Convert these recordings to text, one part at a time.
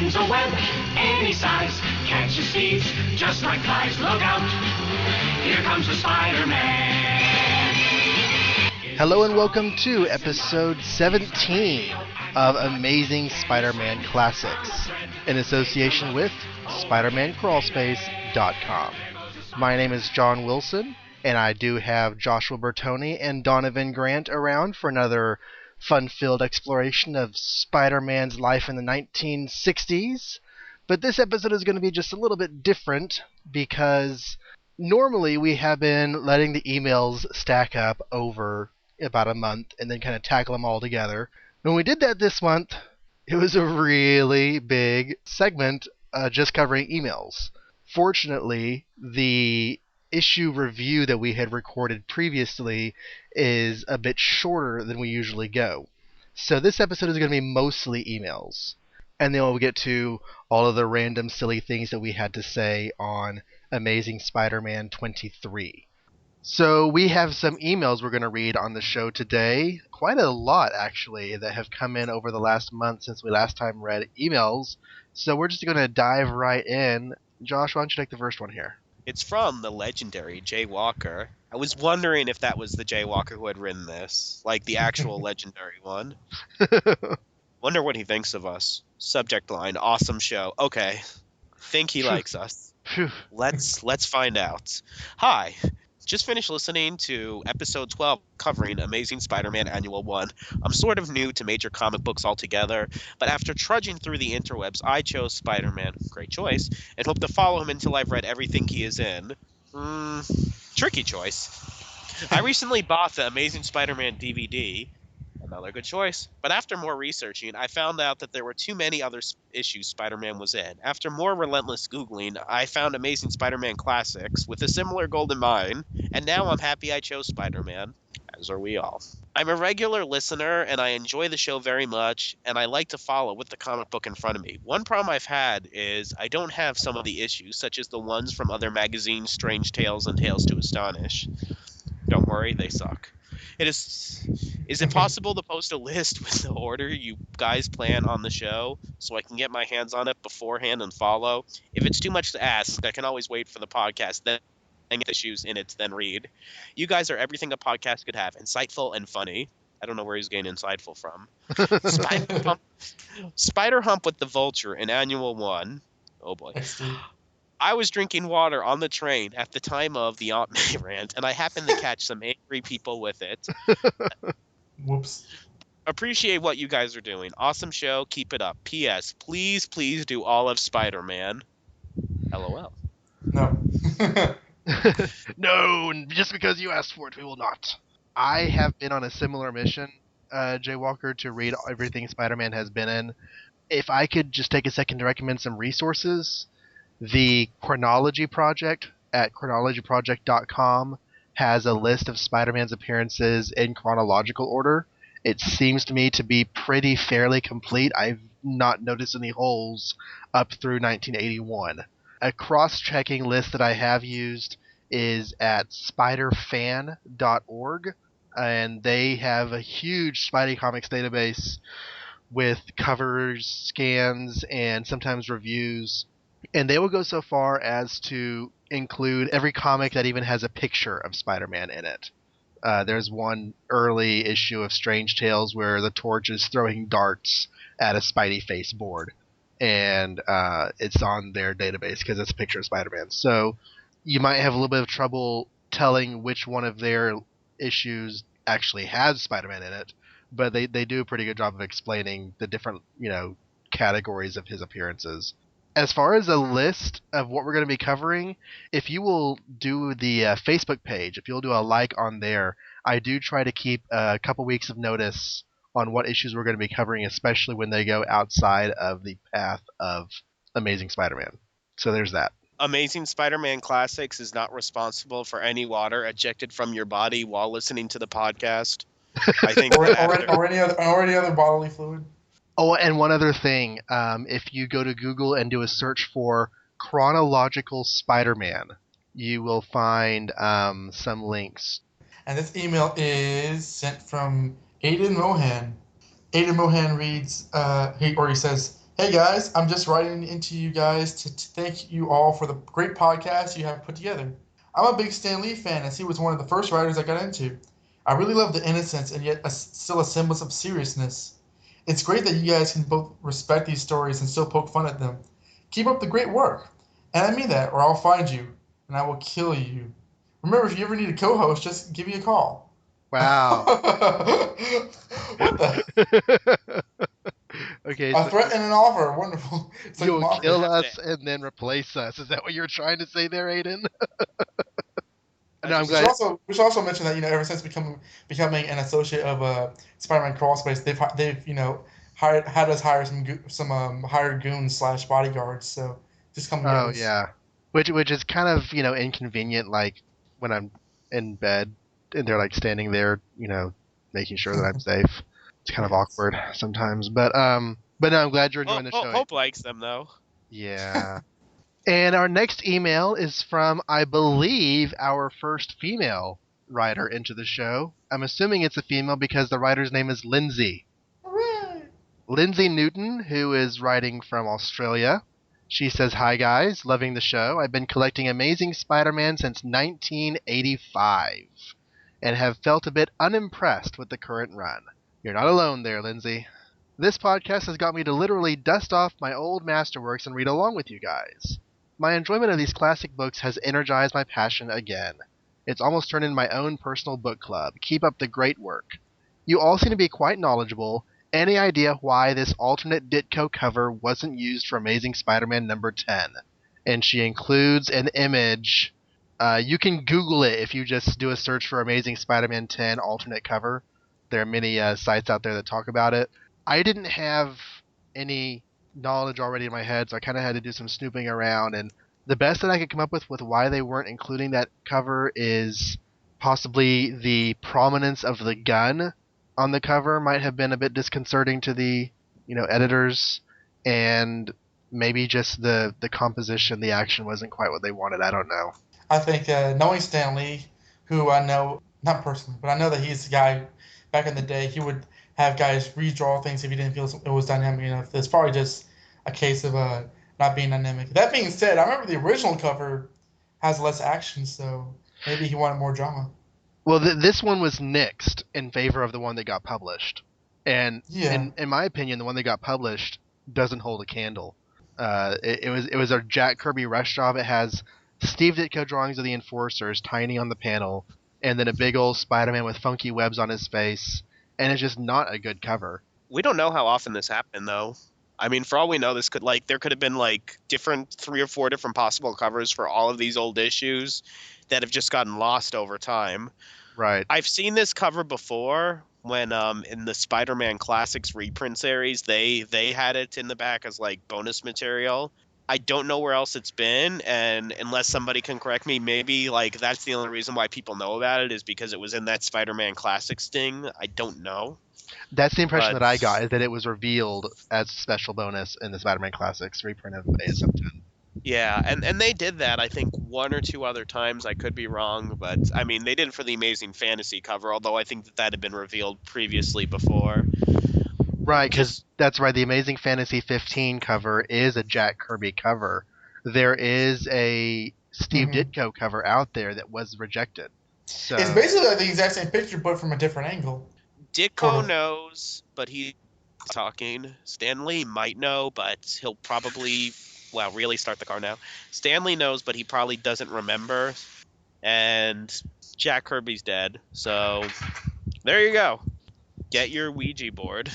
spins a web any size, catches thieves just like flies. Look out, here comes the Spider-Man. Hello and welcome to episode 17 of Amazing Spider-Man Classics, in association with SpiderManCrawlspace.com. My name is John Wilson, and I do have Joshua Bertoni and Donovan Grant around for another fun-filled exploration of Spider-Man's life in the 1960s. But this episode is going to be just a little bit different because normally we have been letting the emails stack up over about a month and then kind of tackle them all together. When we did that this month, it was a really big segment just covering emails. Fortunately, the issue review that we had recorded previously is a bit shorter than we usually go. So this episode is going to be mostly emails. And then we'll get to all of the random silly things that we had to say on Amazing Spider-Man 23. So we have some emails we're going to read on the show today. Quite a lot, actually, that have come in over the last month since we last time read emails. So we're just going to dive right in. Josh, why don't you take the first one here? It's from the legendary Jay Walker. I was wondering if that was the Jay Walker who had written this, like the actual legendary one. Wonder what he thinks of us. Subject line, awesome show. Okay. Think he likes us. Let's find out. Hi. Just finished listening to episode 12 covering Amazing Spider-Man Annual 1. I'm sort of new to major comic books altogether, but after trudging through the interwebs, I chose Spider-Man, great choice, and hope to follow him until I've read everything he is in. Tricky choice. I recently bought the Amazing Spider-Man DVD. Another good choice. But after more researching, I found out that there were too many other issues Spider-Man was in. After more relentless Googling, I found Amazing Spider-Man Classics with a similar goal in mind, and now I'm happy I chose Spider-Man, as are we all. I'm a regular listener, and I enjoy the show very much, and I like to follow with the comic book in front of me. One problem I've had is I don't have some of the issues, such as the ones from other magazines, Strange Tales and Tales to Astonish. Don't worry, they suck. Is it possible to post a list with the order you guys plan on the show so I can get my hands on it beforehand and follow? If it's too much to ask, I can always wait for the podcast, then get issues in it, then read. You guys are everything a podcast could have, insightful and funny. I don't know where he's getting insightful from. Spider Hump with the Vulture in Annual 1. Oh boy. I was drinking water on the train at the time of the Aunt May rant, and I happened to catch some angry people with it. Whoops. Appreciate what you guys are doing. Awesome show. Keep it up. P.S. Please do all of Spider-Man. LOL. No. No, just because you asked for it, we will not. I have been on a similar mission, Jay Walker, to read everything Spider-Man has been in. If I could just take a second to recommend some resources, the Chronology Project at chronologyproject.com has a list of Spider-Man's appearances in chronological order. It seems to me to be fairly complete. I've not noticed any holes up through 1981. A cross-checking list that I have used is at spiderfan.org, and they have a huge Spidey Comics database with covers, scans, and sometimes reviews. And they will go so far as to include every comic that even has a picture of Spider-Man in it. There's one early issue of Strange Tales where the Torch is throwing darts at a Spidey face board. And it's on their database because it's a picture of Spider-Man. So you might have a little bit of trouble telling which one of their issues actually has Spider-Man in it. But they do a pretty good job of explaining the different, categories of his appearances. As far as a list of what we're going to be covering, if you will do the Facebook page, if you'll do a like on there, I do try to keep a couple weeks of notice on what issues we're going to be covering, especially when they go outside of the path of Amazing Spider-Man. So there's that. Amazing Spider-Man Classics is not responsible for any water ejected from your body while listening to the podcast. I think or any other bodily fluid. Oh, and one other thing. If you go to Google and do a search for chronological Spider-Man, you will find some links. And this email is sent from Aiden Mohan. Aiden Mohan reads, he says, Hey guys, I'm just writing into you guys to thank you all for the great podcast you have put together. I'm a big Stan Lee fan, as he was one of the first writers I got into. I really love the innocence and yet still a semblance of seriousness. It's great that you guys can both respect these stories and still poke fun at them. Keep up the great work. And I mean that, or I'll find you and I will kill you. Remember, if you ever need a co host, just give me a call. Wow. What the? Okay, A so threat and an offer. Wonderful. It's like the you'll We're gonna kill mafia. have to. us and then replace us. Is that what you're trying to say there, Aiden? I No, I'm just We should glad. also mention that ever since becoming an associate of Spider-Man Crawlspace, they've had us hire some hired goons slash bodyguards. So just come get Oh us. yeah, which is kind of inconvenient. Like when I'm in bed and they're like standing there, making sure that I'm safe. It's kind of Yes. awkward sometimes. But no, I'm glad you're enjoying the show. Hope likes them though. Yeah. And our next email is from, I believe, our first female writer into the show. I'm assuming it's a female because the writer's name is Lindsay. Hooray! Lindsay Newton, who is writing from Australia. She says, "Hi guys, loving the show. I've been collecting Amazing Spider Man since 1985 and have felt a bit unimpressed with the current run. You're not alone there, Lindsay. This podcast has got me to literally dust off my old masterworks and read along with you guys. My enjoyment of these classic books has energized my passion again. It's almost turned into my own personal book club. Keep up the great work. You all seem to be quite knowledgeable. Any idea why this alternate Ditko cover wasn't used for Amazing Spider-Man number 10? And she includes an image. You can Google it if you just do a search for Amazing Spider-Man 10 alternate cover. There are many sites out there that talk about it. I didn't have any knowledge already in my head, so I kind of had to do some snooping around. And the best that I could come up with why they weren't including that cover is possibly the prominence of the gun on the cover might have been a bit disconcerting to the editors, and maybe just the composition, the action wasn't quite what they wanted. I don't know. I think knowing Stan Lee, who I know not personally, but I know that he's the guy. Back in the day, he would have guys redraw things if he didn't feel it was dynamic enough. It's probably just a case of not being dynamic. That being said, I remember the original cover has less action, so maybe he wanted more drama. Well, this one was nixed in favor of the one that got published, and Yeah. in my opinion, the one that got published doesn't hold a candle. It was a Jack Kirby rush job. It has Steve Ditko drawings of the Enforcers tiny on the panel, and then a big old Spider-Man with funky webs on his face, and it's just not a good cover. We don't know how often this happened though. I mean, for all we know, this could there could have been like different 3 or 4 different possible covers for all of these old issues that have just gotten lost over time. Right. I've seen this cover before when in the Spider-Man Classics reprint series, they had it in the back as like bonus material. I don't know where else it's been, and unless somebody can correct me, maybe like that's the only reason why people know about it is because it was in that Spider-Man Classics thing. I don't know. That's the impression But that I got, is that it was revealed as a special bonus in the Spider-Man Classics reprint of ASM 10. yeah, and they did that I think 1 or 2 other times. I could be wrong, but I mean they did it for the Amazing Fantasy cover, although I think that had been revealed previously before. Right, because Just that's right. The Amazing Fantasy 15 cover is a Jack Kirby cover. There is a Steve Hmm. Ditko cover out there that was rejected. It's So, basically like the exact same picture, but from a different angle, sort Ditko of. knows, but he's talking. Stanley might know, but he'll probably well really start the car now. Stanley knows, but he probably doesn't remember. And Jack Kirby's dead, so there you go. Get your Ouija board.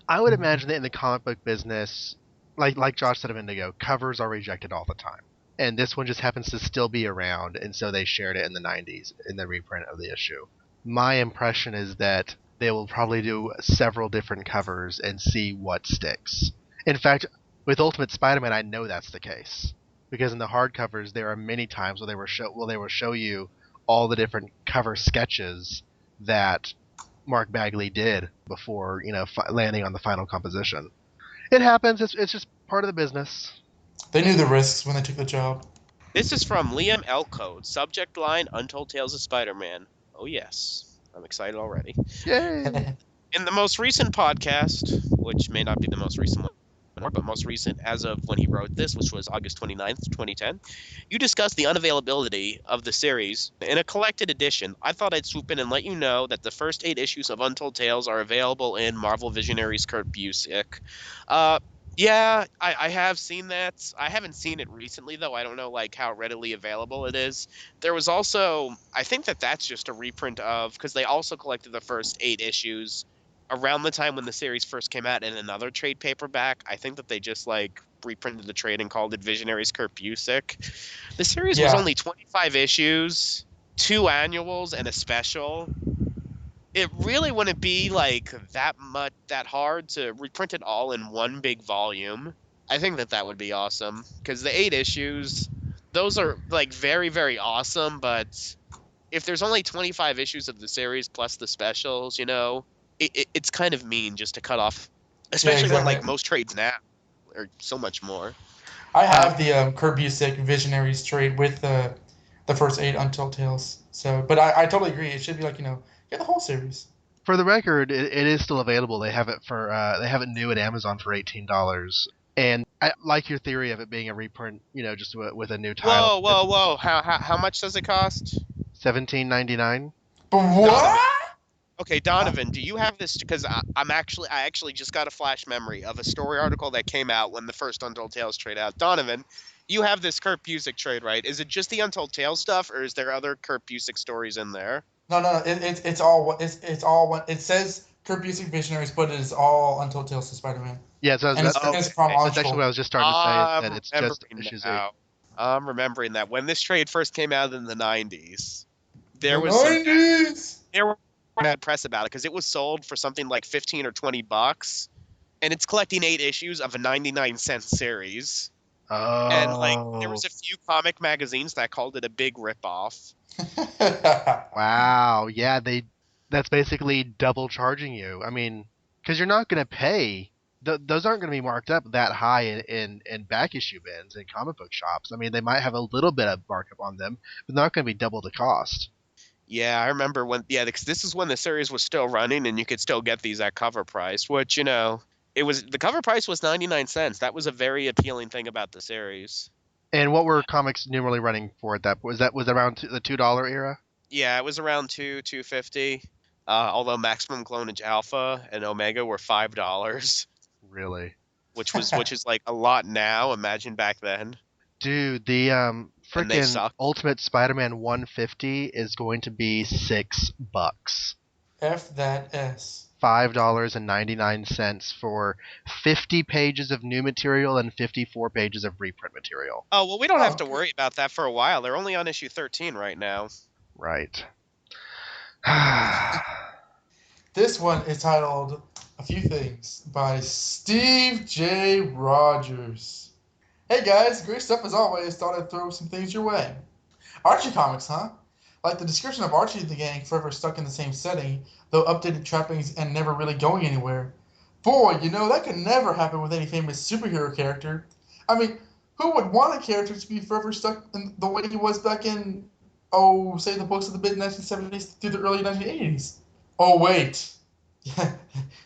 I would imagine that in the comic book business, like Josh said a minute ago, covers are rejected all the time. And this one just happens to still be around, and so they shared it in the 90s in the reprint of the issue. My impression is that they will probably do several different covers and see what sticks. In fact, with Ultimate Spider-Man, I know that's the case, because in the hardcovers there are many times where they will show you all the different cover sketches that Mark Bagley did before landing on the final composition. It happens. It's just part of the business. They knew the risks when they took the job. This is from Liam Elcode. Subject line: Untold Tales of Spider-Man. Oh yes, I'm excited already. Yay! In the most recent podcast, which may not be the most recent one, but most recent as of when he wrote this, which was August 29th, 2010, you discussed the unavailability of the series in a collected edition. I thought I'd swoop in and let you know that the first 8 issues of Untold Tales are available in Marvel Visionaries Kurt Busiek. Yeah, I have seen that. I haven't seen it recently, though. I don't know like how readily available it is. There was also, I think that's just a reprint of, because they also collected the first 8 issues around the time when the series first came out in another trade paperback. I think that they just like reprinted the trade and called it Visionaries Kurt Busiek. The series was Yeah. only 25 issues, 2 annuals, and a special. It really wouldn't be like that hard to reprint it all in one big volume. I think that would be awesome because the 8 issues, those are like very, very awesome, but if there's only 25 issues of the series plus the specials, it's kind of mean just to cut off, especially when like exactly. most trades now are so much more. I Uh, have the Kurt Busiek Visionaries trade with the first 8 Untold Tales. So, but I totally agree. It should be like get the whole series. for the record, it is still available. They have it new at Amazon for $18. And I like your theory of it being a reprint, just with a new title. Whoa, whoa, whoa! How much does it cost? $17.99. But Donovan. what? Okay, Donovan, do you have this? Because I actually just got a flash memory of a story article that came out when the first Untold Tales trade out. Donovan, you have this Kurt Busiek trade, right? Is it just the Untold Tales stuff, or is there other Kurt Busiek stories in there? No. It's all it's all one. It says Kurt Busiek Visionaries, but it is all Untold Tales of Spider-Man, Yeah, so and it's, Okay, it's that's actually what I chronological. was just starting to say, is that I'm it's just remembering issues 8. now. I'm remembering that when this trade first came out in the 90s, there The was some 90s. there were bad press about it because it was sold for something like 15 or 20 bucks, and it's collecting 8 issues of a 99-cent series. And like there Oh, was a few comic magazines that called it a big ripoff. wow. Yeah, that's basically double charging you. I mean, because you're not going to pay. Those aren't going to be marked up that high in back issue bins in comic book shops. I mean, they might have a little bit of markup on them, but they're not going to be double the cost. Yeah, I remember when. Yeah, because this is when the series was still running, and you could still get these at cover price. Which it was the cover price was 99 cents. That was a very appealing thing about the series. And what were comics normally running for at that? Was around the $2 era? Yeah, it was around 250. Although Maximum Clonage Alpha and Omega were $5, Really? which is like a lot now. Imagine back then, Dude, the and they frickin' suck. Ultimate Spider-Man 150 is going to be $6. F that S. $5.99 for 50 pages of new material and 54 pages of reprint material. Oh well, we don't have Oh, to worry about that for a while. They're only on issue 13 right now. Right. this one is titled "A Few Things" by Steve J. Rogers. Hey guys, great stuff as always. Thought I'd throw some things your way. Archie comics, huh? Like the description of Archie and the gang forever stuck in the same setting, though updated trappings and never really going anywhere. Boy, that could never happen with any famous superhero character. I mean, who would want a character to be forever stuck in the way he was back in, say the books of the mid 1970s through the early 1980s? Oh, wait. Yeah,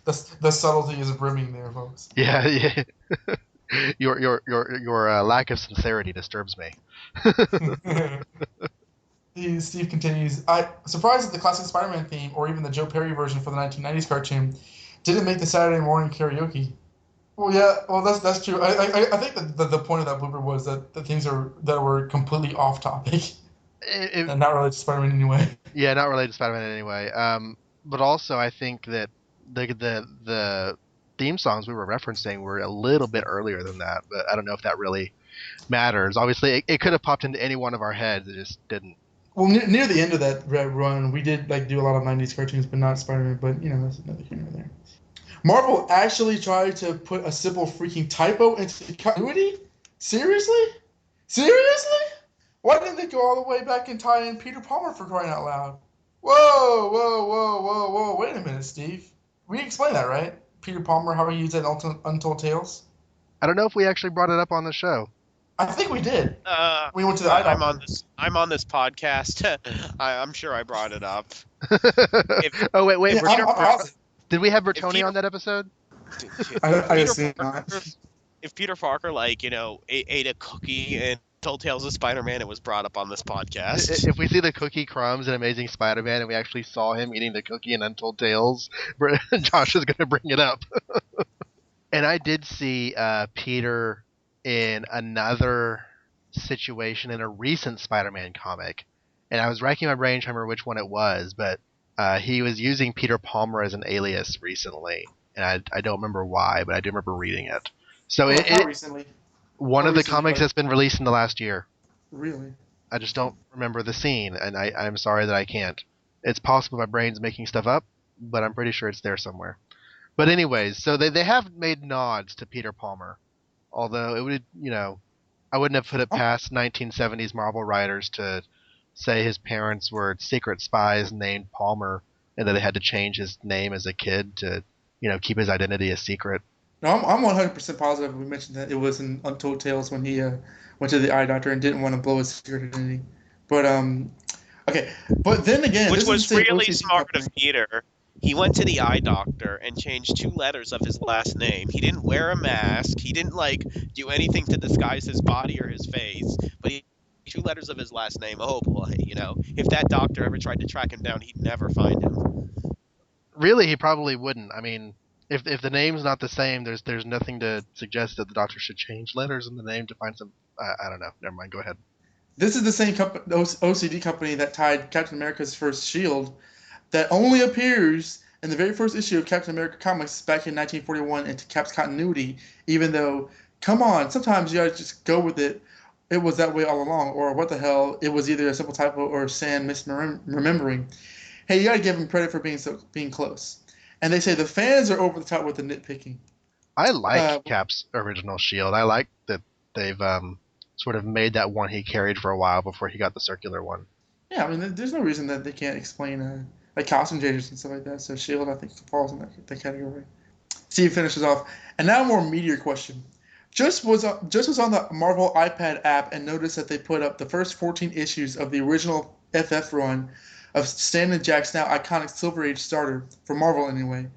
the subtlety is brimming there, folks. Yeah, yeah. Your lack of sincerity disturbs me. Steve continues, I surprised that the classic Spider-Man theme, or even the Joe Perry version for the 1990s cartoon, didn't make the Saturday morning karaoke. Well, yeah, well that's true. I think that the point of that blooper was that the things that were completely off topic It, and not related to Spider-Man anyway. yeah, not related to Spider-Man anyway. But also I think that the theme songs we were referencing were a little bit earlier than that, but I don't know if that really matters. Obviously, it could have popped into any one of our heads. It just didn't. Well, near the end of that run, we did do a lot of 90s cartoons, but not Spider-Man. But that's another here and there. Marvel actually tried to put a simple freaking typo into continuity? Seriously? Seriously? Why didn't they go all the way back and tie in Peter Palmer for crying out loud? Whoa, whoa, whoa, whoa, whoa. Wait a minute, Steve. We explained that, right? Peter Palmer, how he used that in Untold Tales? I don't know if we actually brought it up on the show. I think we did. We went to the I'm eye on this. I'm on this podcast. I'm sure I brought it up. Oh wait, Yeah, Peter, I'm positive. did we have If Bertoni Peter- on that episode? I Peter assume Parker, not. if Peter Parker, like, ate a cookie and told Tales of Spider-Man, it was brought up on this podcast. If we see the cookie crumbs in Amazing Spider-Man and we actually saw him eating the cookie in Untold Tales, Josh is going to bring it up. And I did see Peter in another situation in a recent Spider-Man comic, and I was racking my brain trying to remember which one it was, but he was using Peter Palmer as an alias recently, and I don't remember why, but I do remember reading it. So Well, like how recently? one How of the recently? comics Like, that's been released in the last year. really? I just don't remember the scene, and I'm sorry that I can't. It's possible my brain's making stuff up, but I'm pretty sure it's there somewhere. But anyways, so they have made nods to Peter Palmer, although it would, I wouldn't have put it I'm, past 1970s Marvel writers to say his parents were secret spies named Palmer, and that they had to change his name as a kid to, keep his identity a secret. no, I'm 100% positive we mentioned that it was in Untold Tales when he went to the eye doctor and didn't want to blow his secret identity. But okay. But then again, Which this is the was same really OCD smart of company. Peter. He went to the eye doctor and changed 2 letters of his last name. He didn't wear a mask. He didn't like do anything to disguise his body or his face. But he 2 letters of his last name. Oh boy, if that doctor ever tried to track him down, he'd never find him. Really, he probably wouldn't. I mean, if the name's not the same, there's nothing to suggest that the doctor should change letters in the name to find some. I don't know. Never mind. Go ahead. This is the same OCD company that tied Captain America's first shield that only appears in the very first issue of Captain America comics back in 1941 into Cap's continuity, even though, come on, sometimes you gotta just go with it. It was that way all along, or what the hell, it was either a simple typo or Sam misremembering. Hey, you gotta give him credit for being close. And they say the fans are over the top with the nitpicking. I like Uh, Cap's original shield. I like that they've sort of made that one he carried for a while before he got the circular one. yeah, I mean, there's no reason that they can't explain like costume changes and stuff like that. So Shield, I think, falls in that category. Steve finishes off. And now a more meteor question. Just was on the Marvel iPad app and noticed that they put up the first 14 issues of the original FF run of Stan and Jack's now iconic Silver Age starter, for Marvel anyway.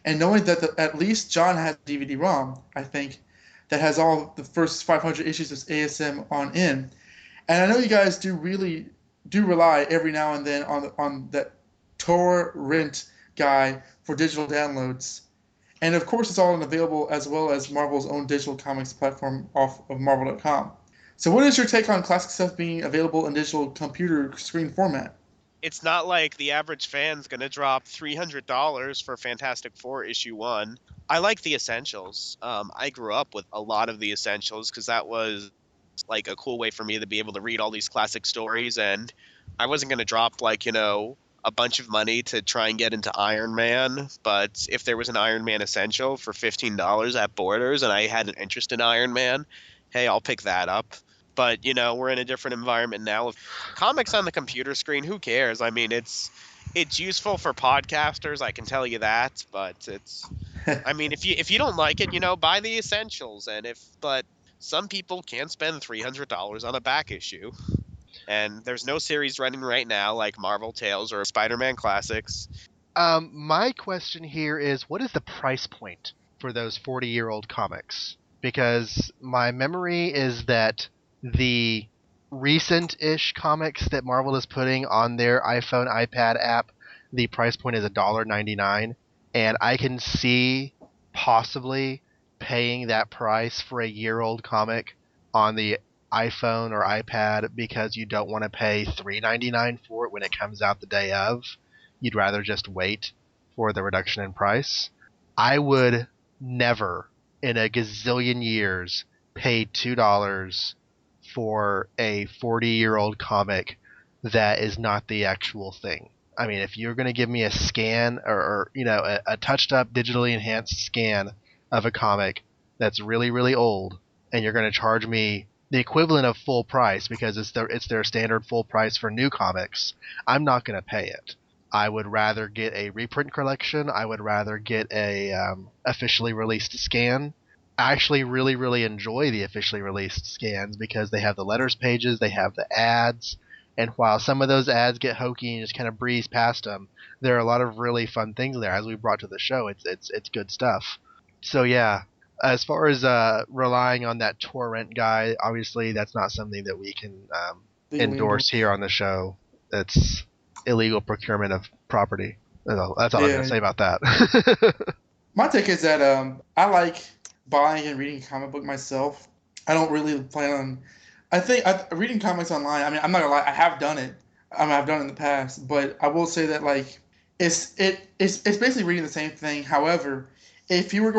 And knowing that at least John has a DVD-ROM, I think, that has all the first 500 issues of ASM on in. And I know you guys do rely every now and then on that torrent guy for digital downloads. And of course, it's all available as well as Marvel's own digital comics platform off of Marvel.com. So, what is your take on classic stuff being available in digital computer screen format? It's not like the average fan's gonna drop $300 for Fantastic Four issue 1. I like the essentials. I grew up with a lot of the essentials because that was like a cool way for me to be able to read all these classic stories, and I wasn't gonna drop like a bunch of money to try and get into Iron Man. But if there was an Iron Man essential for $15 at Borders and I had an interest in Iron Man, hey, I'll pick that up. But we're in a different environment now. Comics on the computer screen, who cares? I mean, it's useful for podcasters, I can tell you that, but I mean, if you don't like it, buy the essentials. And if but some people can't spend $300 on a back issue. And there's no series running right now like Marvel Tales or Spider-Man Classics. My question here is, what is the price point for those 40-year-old comics? Because my memory is that the recent-ish comics that Marvel is putting on their iPhone, iPad app, the price point is $1.99, and I can see possibly paying that price for a year-old comic on the iPhone or iPad because you don't want to pay $3.99 for it when it comes out the day of. You'd rather just wait for the reduction in price. I would never in a gazillion years pay $2 for a 40-year-old comic that is not the actual thing. I mean, if you're going to give me a scan or a touched up digitally enhanced scan of a comic that's really really old, and you're going to charge me the equivalent of full price because it's their standard full price for new comics, I'm not going to pay it. I would rather get a reprint collection. I would rather get a officially released scan. I actually really, really enjoy the officially released scans because they have the letters pages, they have the ads, and while some of those ads get hokey and just kind of breeze past them, there are a lot of really fun things there. As we brought to the show, it's good stuff. So yeah, As far as relying on that torrent guy, obviously that's not something that we can Legally endorse endorse. here on the show. It's illegal procurement of property. That's all I'm going to Yeah. say about that. My take is that I like buying and reading a comic book myself. I don't really plan on. Reading comics online. I mean, I'm not gonna lie. I have done it. I've done it in the past, but I will say that like it's basically reading the same thing. However, if we're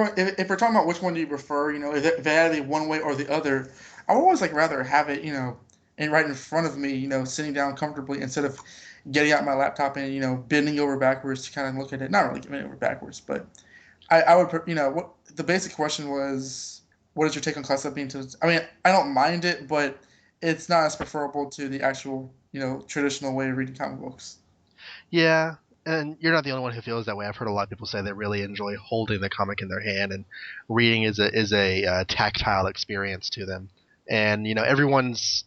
talking about which one do you prefer, if it had to be one way or the other, I would always like rather have it, and right in front of me, sitting down comfortably instead of getting out my laptop and bending over backwards to kind of look at it. Not really bending over backwards, but I would, what the basic question was, what is your take on class up being to? I mean, I don't mind it, but it's not as preferable to the actual, traditional way of reading comic books. Yeah, and you're not the only one who feels that way. I've heard a lot of people say they really enjoy holding the comic in their hand, and reading is a tactile experience to them. And everyone's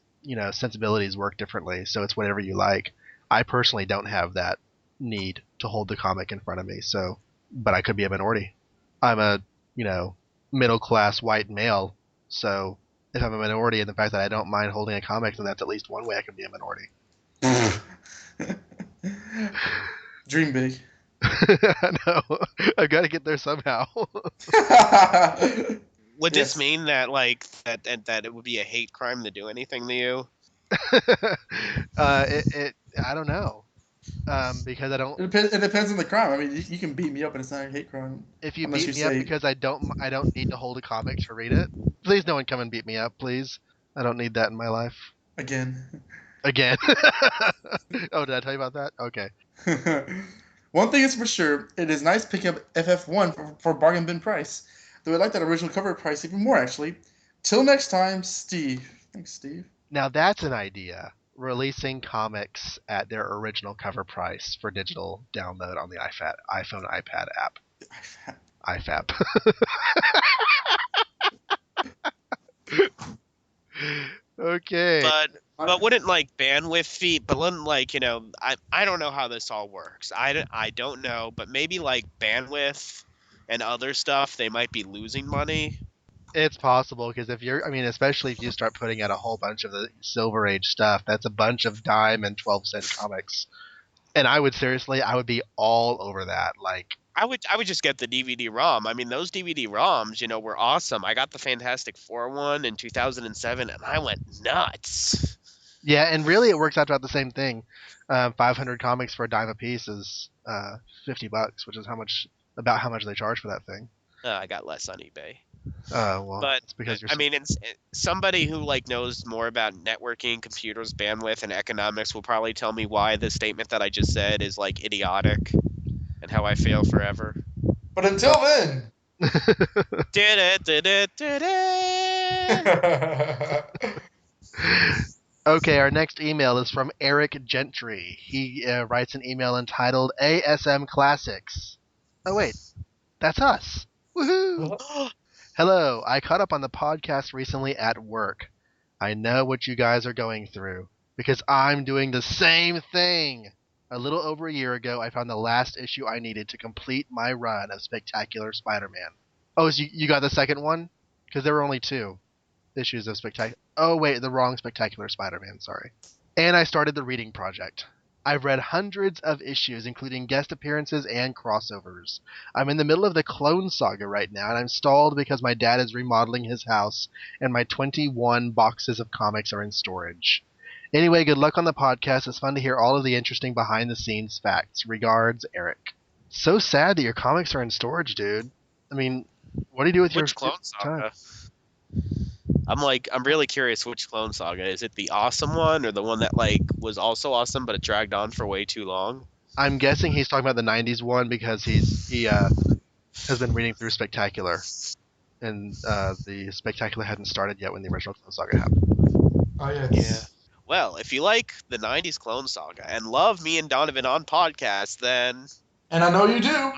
sensibilities work differently, so it's whatever you like. I personally don't have that need to hold the comic in front of me, so but I could be a minority. I'm a middle class white male, so if I'm a minority in the fact that I don't mind holding a comic, then that's at least one way I can be a minority. Dream big. No, I've got to get there somehow. Would this Yes. mean that that it would be a hate crime to do anything to you? I don't know, because I don't. It depends on the crime. I mean, you can beat me up and it's not a hate crime If you unless beat you me up say because I don't need to hold a comic to read it, please no one come and beat me up, please. I don't need that in my life. again. Again. Oh, did I tell you about that? Okay. One thing is for sure, it is nice picking up FF1 for bargain bin price. Though I like that original cover price even more, actually. Till next time, Steve. Thanks, Steve. Now that's an idea. Releasing comics at their original cover price for digital download on the iPhone iPad app. iFap. Okay. But wouldn't bandwidth fee? But wouldn't I don't know how this all works. I don't know, but maybe bandwidth and other stuff they might be losing money. It's possible because I mean, especially if you start putting out a whole bunch of the Silver Age stuff, that's a bunch of dime and 12-cent comics. And I would be all over that. Like, I would just get the DVD-ROM. I mean, those DVD-ROMs, were awesome. I got the Fantastic Four one in 2007, and I went nuts. yeah, and really it works out about the same thing. 500 comics for a dime a piece is $50, which is about how much they charge for that thing. I got less on eBay. Well, But it's because you're. I mean, somebody who knows more about networking, computers, bandwidth, and economics will probably tell me why the statement that I just said is idiotic, and how I fail forever. But until then. Okay, our next email is from Eric Gentry. He writes an email entitled ASM Classics. Oh, wait, that's us. Woohoo! Hello, I caught up on the podcast recently at work. I know what you guys are going through, because I'm doing the same thing. A little over a year ago, I found the last issue I needed to complete my run of Spectacular Spider-Man. Oh, so you got the second one? Because there were only 2 issues of Spectacular. Oh, wait, the wrong Spectacular Spider-Man, sorry. And I started the reading project. I've read hundreds of issues, including guest appearances and crossovers. I'm in the middle of the Clone Saga right now, and I'm stalled because my dad is remodeling his house, and my 21 boxes of comics are in storage. Anyway, good luck on the podcast. It's fun to hear all of the interesting behind-the-scenes facts. Regards, Eric. So sad that your comics are in storage, dude. I mean, what do you do with Which your Clone time? Saga? I'm really curious which Clone Saga. Is it the awesome one or the one that was also awesome but it dragged on for way too long? I'm guessing he's talking about the '90s one because he has been reading through Spectacular, and the Spectacular hadn't started yet when the original Clone Saga happened. Oh, Yeah. yes. Well, if you like the 90s Clone Saga and love me and Donovan on podcasts, then And I know you do.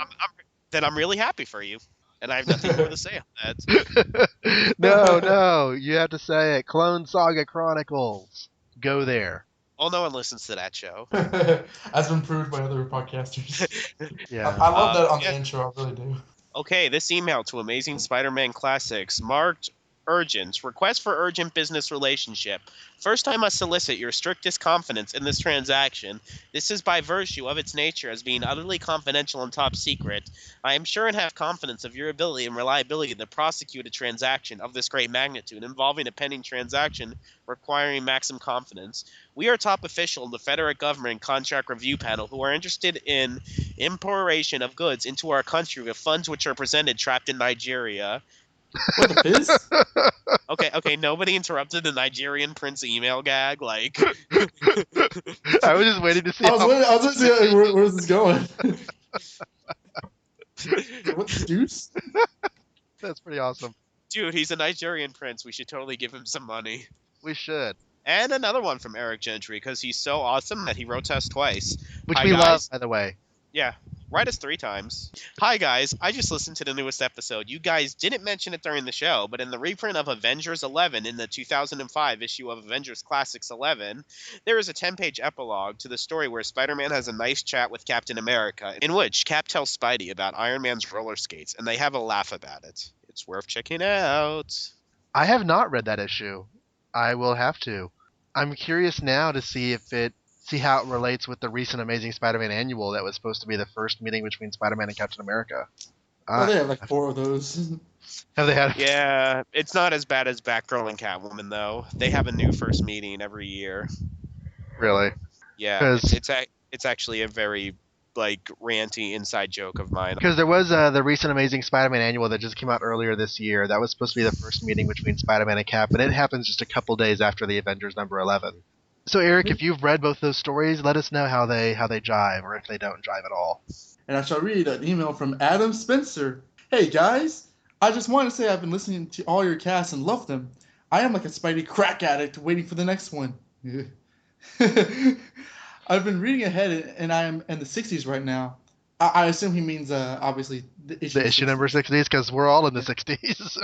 I'm really happy for you. And I have nothing more to say on that. No, you have to say it. Clone Saga Chronicles. Go there. Oh, no one listens to that show. As been proved by other podcasters. I Yeah. love that on the Yeah. intro. I really do. Okay, this email to Amazing Spider-Man Classics marked urgent. Request for urgent business relationship. First, I must solicit your strictest confidence in this transaction. This is by virtue of its nature as being utterly confidential and top secret. I am sure and have confidence of your ability and reliability to prosecute a transaction of this great magnitude involving a pending transaction requiring maximum confidence. We are top official in the federal government contract review panel who are interested in importation of goods into our country with funds which are presented trapped in Nigeria. What the fizz? Okay, nobody interrupted the Nigerian prince email gag. Like, I was just waiting to see I was how. waiting. I was waiting to see where's this going. What the deuce? That's pretty awesome. dude, he's a Nigerian prince. We should totally give him some money. We should. And another one from Eric Gentry because he's so awesome that he wrote to us twice. Which Hi we love, guys. by the way. Yeah, write us 3 times. Hi guys, I just listened to the newest episode. You guys didn't mention it during the show, but in the reprint of Avengers 11 in the 2005 issue of Avengers Classics 11, there is a 10-page epilogue to the story where Spider-Man has a nice chat with Captain America, in which Cap tells Spidey about Iron Man's roller skates, and they have a laugh about it. It's worth checking out. I have not read that issue. I will have to. I'm curious now to see how it relates with the recent Amazing Spider-Man annual that was supposed to be the first meeting between Spider-Man and Captain America. Oh, they have like 4 of those. Have they had? Yeah, it's not as bad as Batgirl and Catwoman, though. They have a new first meeting every year. Really? Yeah, it's actually a very like ranty inside joke of mine. Because there was the recent Amazing Spider-Man annual that just came out earlier this year. That was supposed to be the first meeting between Spider-Man and Cap, and it happens just a couple days after the Avengers number 11. So Eric, if you've read both those stories, let us know how they jive, or if they don't jive at all. And I shall read an email from Adam Spencer. Hey guys, I just want to say I've been listening to all your casts and love them. I am like a Spidey crack addict waiting for the next one. I've been reading ahead and I am in the 60s right now. I assume he means obviously the issue. The issue number 60s, because we're all in the 60s.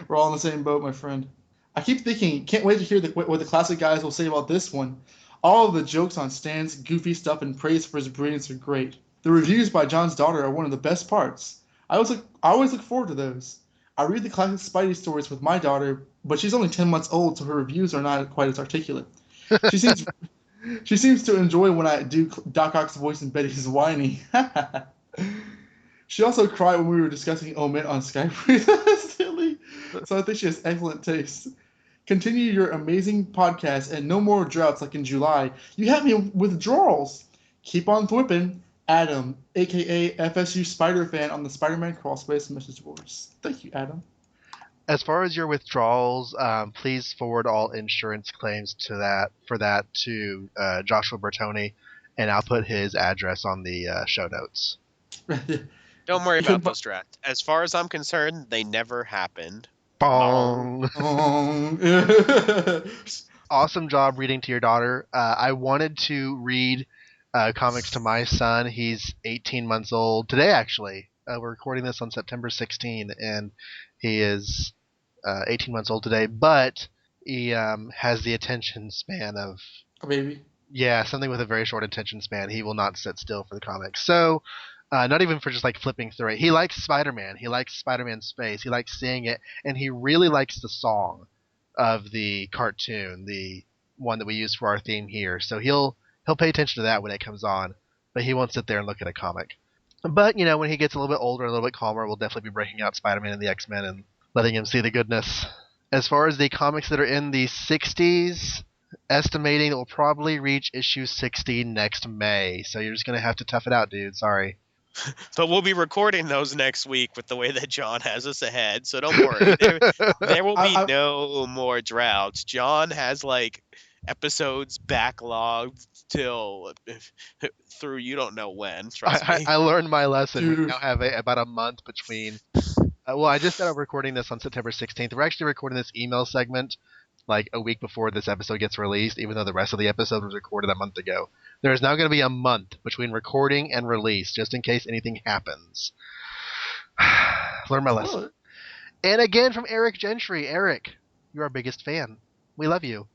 We're all in the same boat, my friend. I keep thinking, can't wait to hear what the classic guys will say about this one. All of the jokes on Stan's goofy stuff and praise for his brilliance are great. The reviews by John's daughter are one of the best parts. I always look forward to those. I read the classic Spidey stories with my daughter, but she's only 10 months old, so her reviews are not quite as articulate. She seems to enjoy when I do Doc Ock's voice and Betty's whiny. She also cried when we were discussing Omit on Skype. Silly. So I think she has excellent taste. Continue your amazing podcast and no more droughts like in July. You have me with withdrawals. Keep on thwipping. Adam, a.k.a. FSU Spider fan on the Spider-Man Crawlspace message boards. Thank you, Adam. As far as your withdrawals, please forward all insurance claims to Joshua Bertoni, and I'll put his address on the show notes. Don't worry about those drafts. As far as I'm concerned, they never happened. Bong. Awesome job reading to your daughter. I wanted to read comics to my son. He's 18 months old today, actually. We're recording this on September 16, and he is 18 months old today, but he has the attention span of a baby. Yeah, something with a very short attention span. He will not sit still for the comics. So, not even for just like flipping through it. He likes Spider-Man. He likes Spider-Man Space. He likes seeing it, and he really likes the song of the cartoon, the one that we use for our theme here. So he'll pay attention to that when it comes on, but he won't sit there and look at a comic. But when he gets a little bit older, a little bit calmer, we'll definitely be breaking out Spider-Man and the X-Men and letting him see the goodness. As far as the comics that are in the 60s, estimating it will probably reach issue 60 next May. So you're just going to have to tough it out, dude. Sorry. But we'll be recording those next week with the way that John has us ahead. So don't worry. There will be no more droughts. John has like episodes backlogged till through you don't know when. Trust me. I learned my lesson. Dude. We now have about a month between. I just started recording this on September 16th. We're actually recording this email segment like a week before this episode gets released, even though the rest of the episode was recorded a month ago. There is now going to be a month between recording and release, just in case anything happens. Learn my lesson. And again from Eric Gentry. Eric, you're our biggest fan. We love you.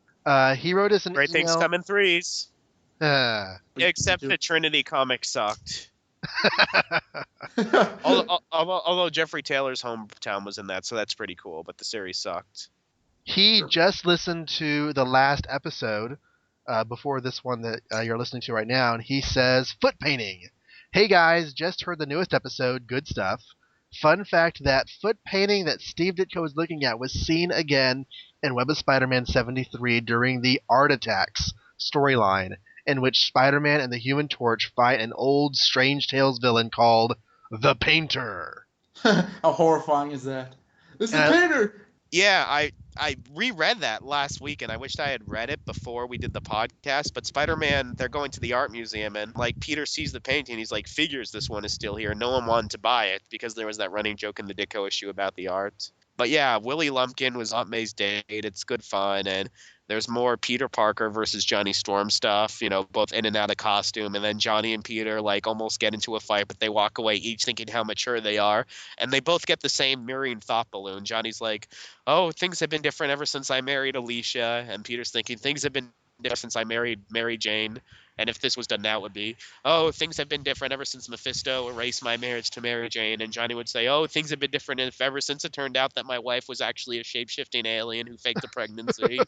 He wrote us an email. Great things come in threes. Except the Trinity comic sucked. Although Jeffrey Taylor's hometown was in that, so that's pretty cool. But the series sucked. He just listened to the last episode before this one that you're listening to right now, and he says, foot painting. Hey guys, just heard the newest episode. Good stuff. Fun fact that foot painting that Steve Ditko was looking at was seen again in Web of Spider-Man 73 during the Art Attacks storyline, in which Spider-Man and the Human Torch fight an old Strange Tales villain called the Painter. How horrifying is that? It's the And painter. Yeah, I reread that last week, and I wished I had read it before we did the podcast. But Spider-Man, they're going to the art museum, and like Peter sees the painting, he's like, figures this one is still here. No one wanted to buy it because there was that running joke in the Ditko issue about the art. But yeah, Willie Lumpkin was Aunt May's date. It's good fun, and there's more Peter Parker versus Johnny Storm stuff. You know, both in and out of costume, and then Johnny and Peter like almost get into a fight, but they walk away each thinking how mature they are, and they both get the same mirroring thought balloon. Johnny's like, oh, things have been different ever since I married Alicia. And Peter's thinking, things have been different since I married Mary Jane. And if this was done now, it would be, oh, things have been different ever since Mephisto erased my marriage to Mary Jane. And Johnny would say, oh, things have been different ever since it turned out that my wife was actually a shape-shifting alien who faked a pregnancy.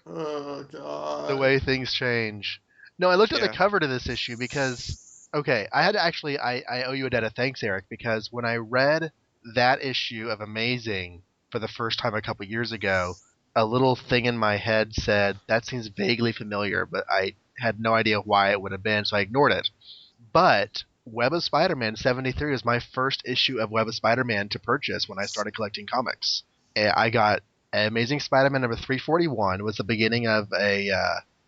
Oh the God. way things change. No, I looked at the Yeah. cover to this issue because, okay, I had to actually, I owe you a debt of thanks, Eric, because when I read that issue of Amazing for the first time a couple years ago, a little thing in my head said, that seems vaguely familiar, but I had no idea why it would have been, so I ignored it. But Web of Spider-Man 73 was my first issue of Web of Spider-Man to purchase when I started collecting comics. I got Amazing Spider-Man number 341 was the beginning of a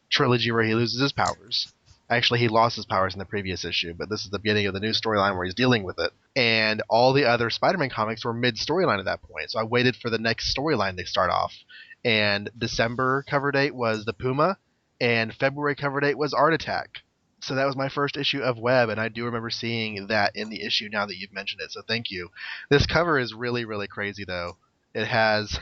trilogy where he loses his powers. Actually, he lost his powers in the previous issue, but this is the beginning of the new storyline where he's dealing with it. And all the other Spider-Man comics were mid-storyline at that point, so I waited for the next storyline to start off. And December cover date was the Puma, and February cover date was Art Attack. So that was my first issue of Web, and I do remember seeing that in the issue now that you've mentioned it, so thank you. This cover is really, really crazy, though. It has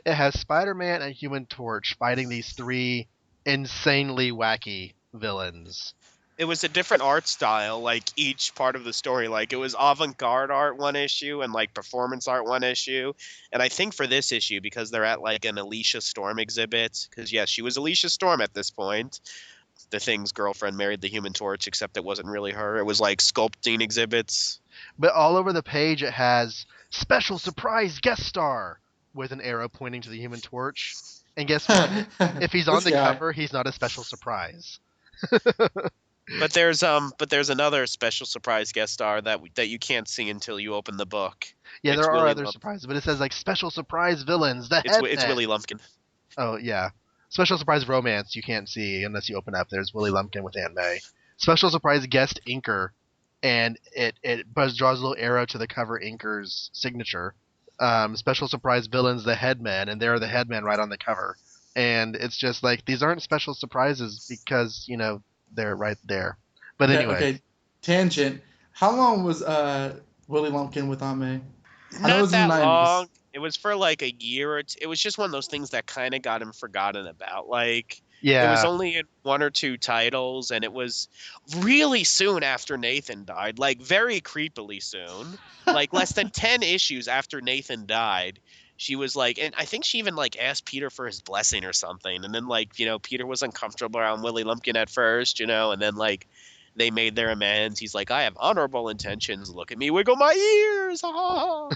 it has Spider-Man and Human Torch fighting these three insanely wacky villains. It was a different art style, like each part of the story. Like it was avant-garde art one issue and like performance art one issue. And I think for this issue, because they're at like an Alicia Storm exhibit, because yes, she was Alicia Storm at this point. The Thing's girlfriend married the Human Torch, except it wasn't really her. It was like sculpting exhibits. But all over the page it has special surprise guest star with an arrow pointing to the Human Torch. And guess what? If he's on This the guy. cover, he's not a special surprise. But there's another special surprise guest star that you can't see until you open the book. Yeah, It's there are Willie other surprises, but it says like special surprise villains, the It's Headman. Willie Lumpkin. Oh yeah, special surprise romance you can't see unless you open up. There's Willie Lumpkin with Aunt May. Special surprise guest inker, and it draws a little arrow to the cover inker's signature. Special surprise villains, the Headman, and there are the Headman right on the cover. And it's just like these aren't special surprises because they're right there. But Okay, anyway, okay. Tangent. How long was Willie Lumpkin with Aunt May? I know it Not was in the that 90s. long. It was for like a year or two. It was just one of those things that kind of got him forgotten about. Like it was yeah, only in one or two titles, and it was really soon after Nathan died. Like very creepily soon. Like less than 10 issues after Nathan died. She was like, and I think she even like asked Peter for his blessing or something. And then like, Peter was uncomfortable around Willie Lumpkin at first, and then like they made their amends. He's like, I have honorable intentions. Look at me wiggle my ears. Ah.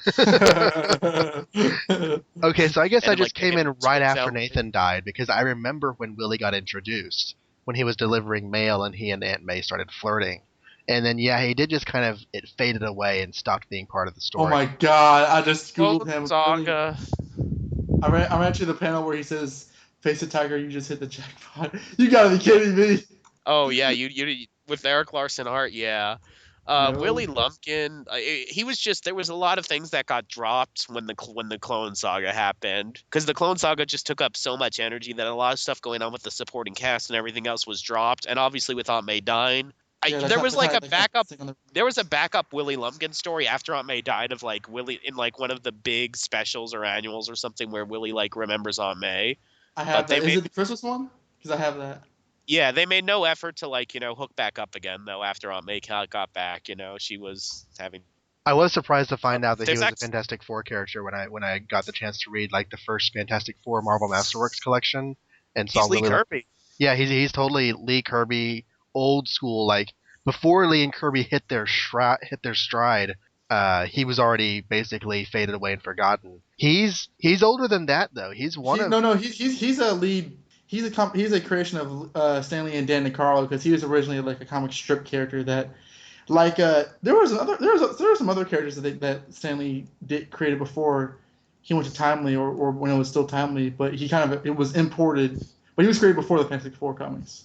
okay, so I guess And I then just like they came made in him right switch after out. Nathan died because I remember when Willie got introduced, when he was delivering mail and he and Aunt May started flirting. And then, yeah, he did just kind of, it faded away and stopped being part of the Oh story. my God! I just googled Clone him. Really, Saga. I ran to the panel where he says, "Face a tiger, you just hit the jackpot." You gotta be kidding me! Oh yeah, you with Eric Larson art, yeah. No. Willie Lumpkin, he was just there was a lot of things that got dropped when the Clone Saga happened because the Clone Saga just took up so much energy that a lot of stuff going on with the supporting cast and everything else was dropped, and obviously with Aunt May dying, Yeah, there was like a that's not backup. the thing on the. There was a backup Willie Lumpkin story after Aunt May died of like Willie in like one of the big specials or annuals or something where Willie like remembers Aunt May, I but have they that. Is made it the Christmas one? Because I have that. Yeah, they made no effort to hook back up again though after Aunt May got back. She was having. I was surprised to find out that he There's was a actually Fantastic Four character when I got the chance to read like the first Fantastic Four Marvel Masterworks collection and saw he's Lee Lily. Kirby. Yeah, he's totally Lee Kirby, old school. Like before Lee and Kirby hit their stride, he was already basically faded away and forgotten. He's older than that though. He's one He of no no he's a lead. He's a creation of Stanley and Dan DeCarlo because he was originally like a comic strip character that like there were some other characters that Stanley did created before he went to Timely or when it was still Timely, but he kind of it was imported, but he was created before the Fantastic Four comics.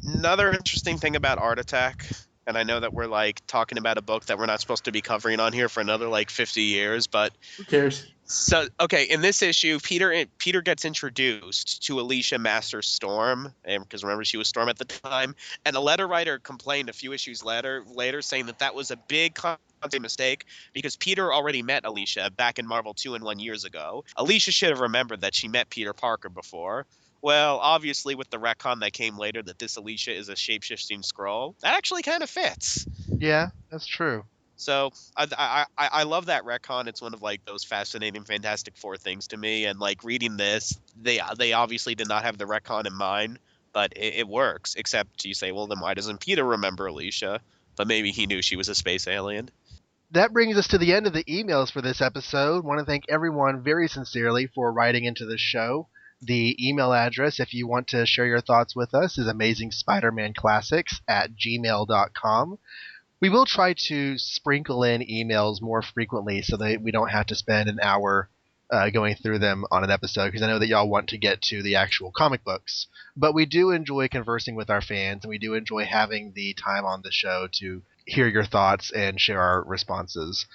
Another interesting thing about Art Attack, and I know that we're talking about a book that we're not supposed to be covering on here for another 50 years, but Who cares? so okay, in this issue, Peter gets introduced to Alicia Masters Storm, and because remember she was Storm at the time, and a letter writer complained a few issues later saying that was a big content mistake because Peter already met Alicia back in Marvel 2 and 1 years ago. Alicia should have remembered that she met Peter Parker before. Well, obviously, with the retcon that came later that this Alicia is a shapeshifting Skrull, that actually kind of fits. Yeah, that's true. So I love that retcon. It's one of those fascinating Fantastic Four things to me. And reading this, they obviously did not have the retcon in mind, but it works. Except you say, well, then why doesn't Peter remember Alicia? But maybe he knew she was a space alien. That brings us to the end of the emails for this episode. Want to thank everyone very sincerely for writing into the show. The email address, if you want to share your thoughts with us, is amazingspidermanclassics@gmail.com. We will try to sprinkle in emails more frequently so that we don't have to spend an hour going through them on an episode, because I know that y'all want to get to the actual comic books. But we do enjoy conversing with our fans, and we do enjoy having the time on the show to hear your thoughts and share our responses.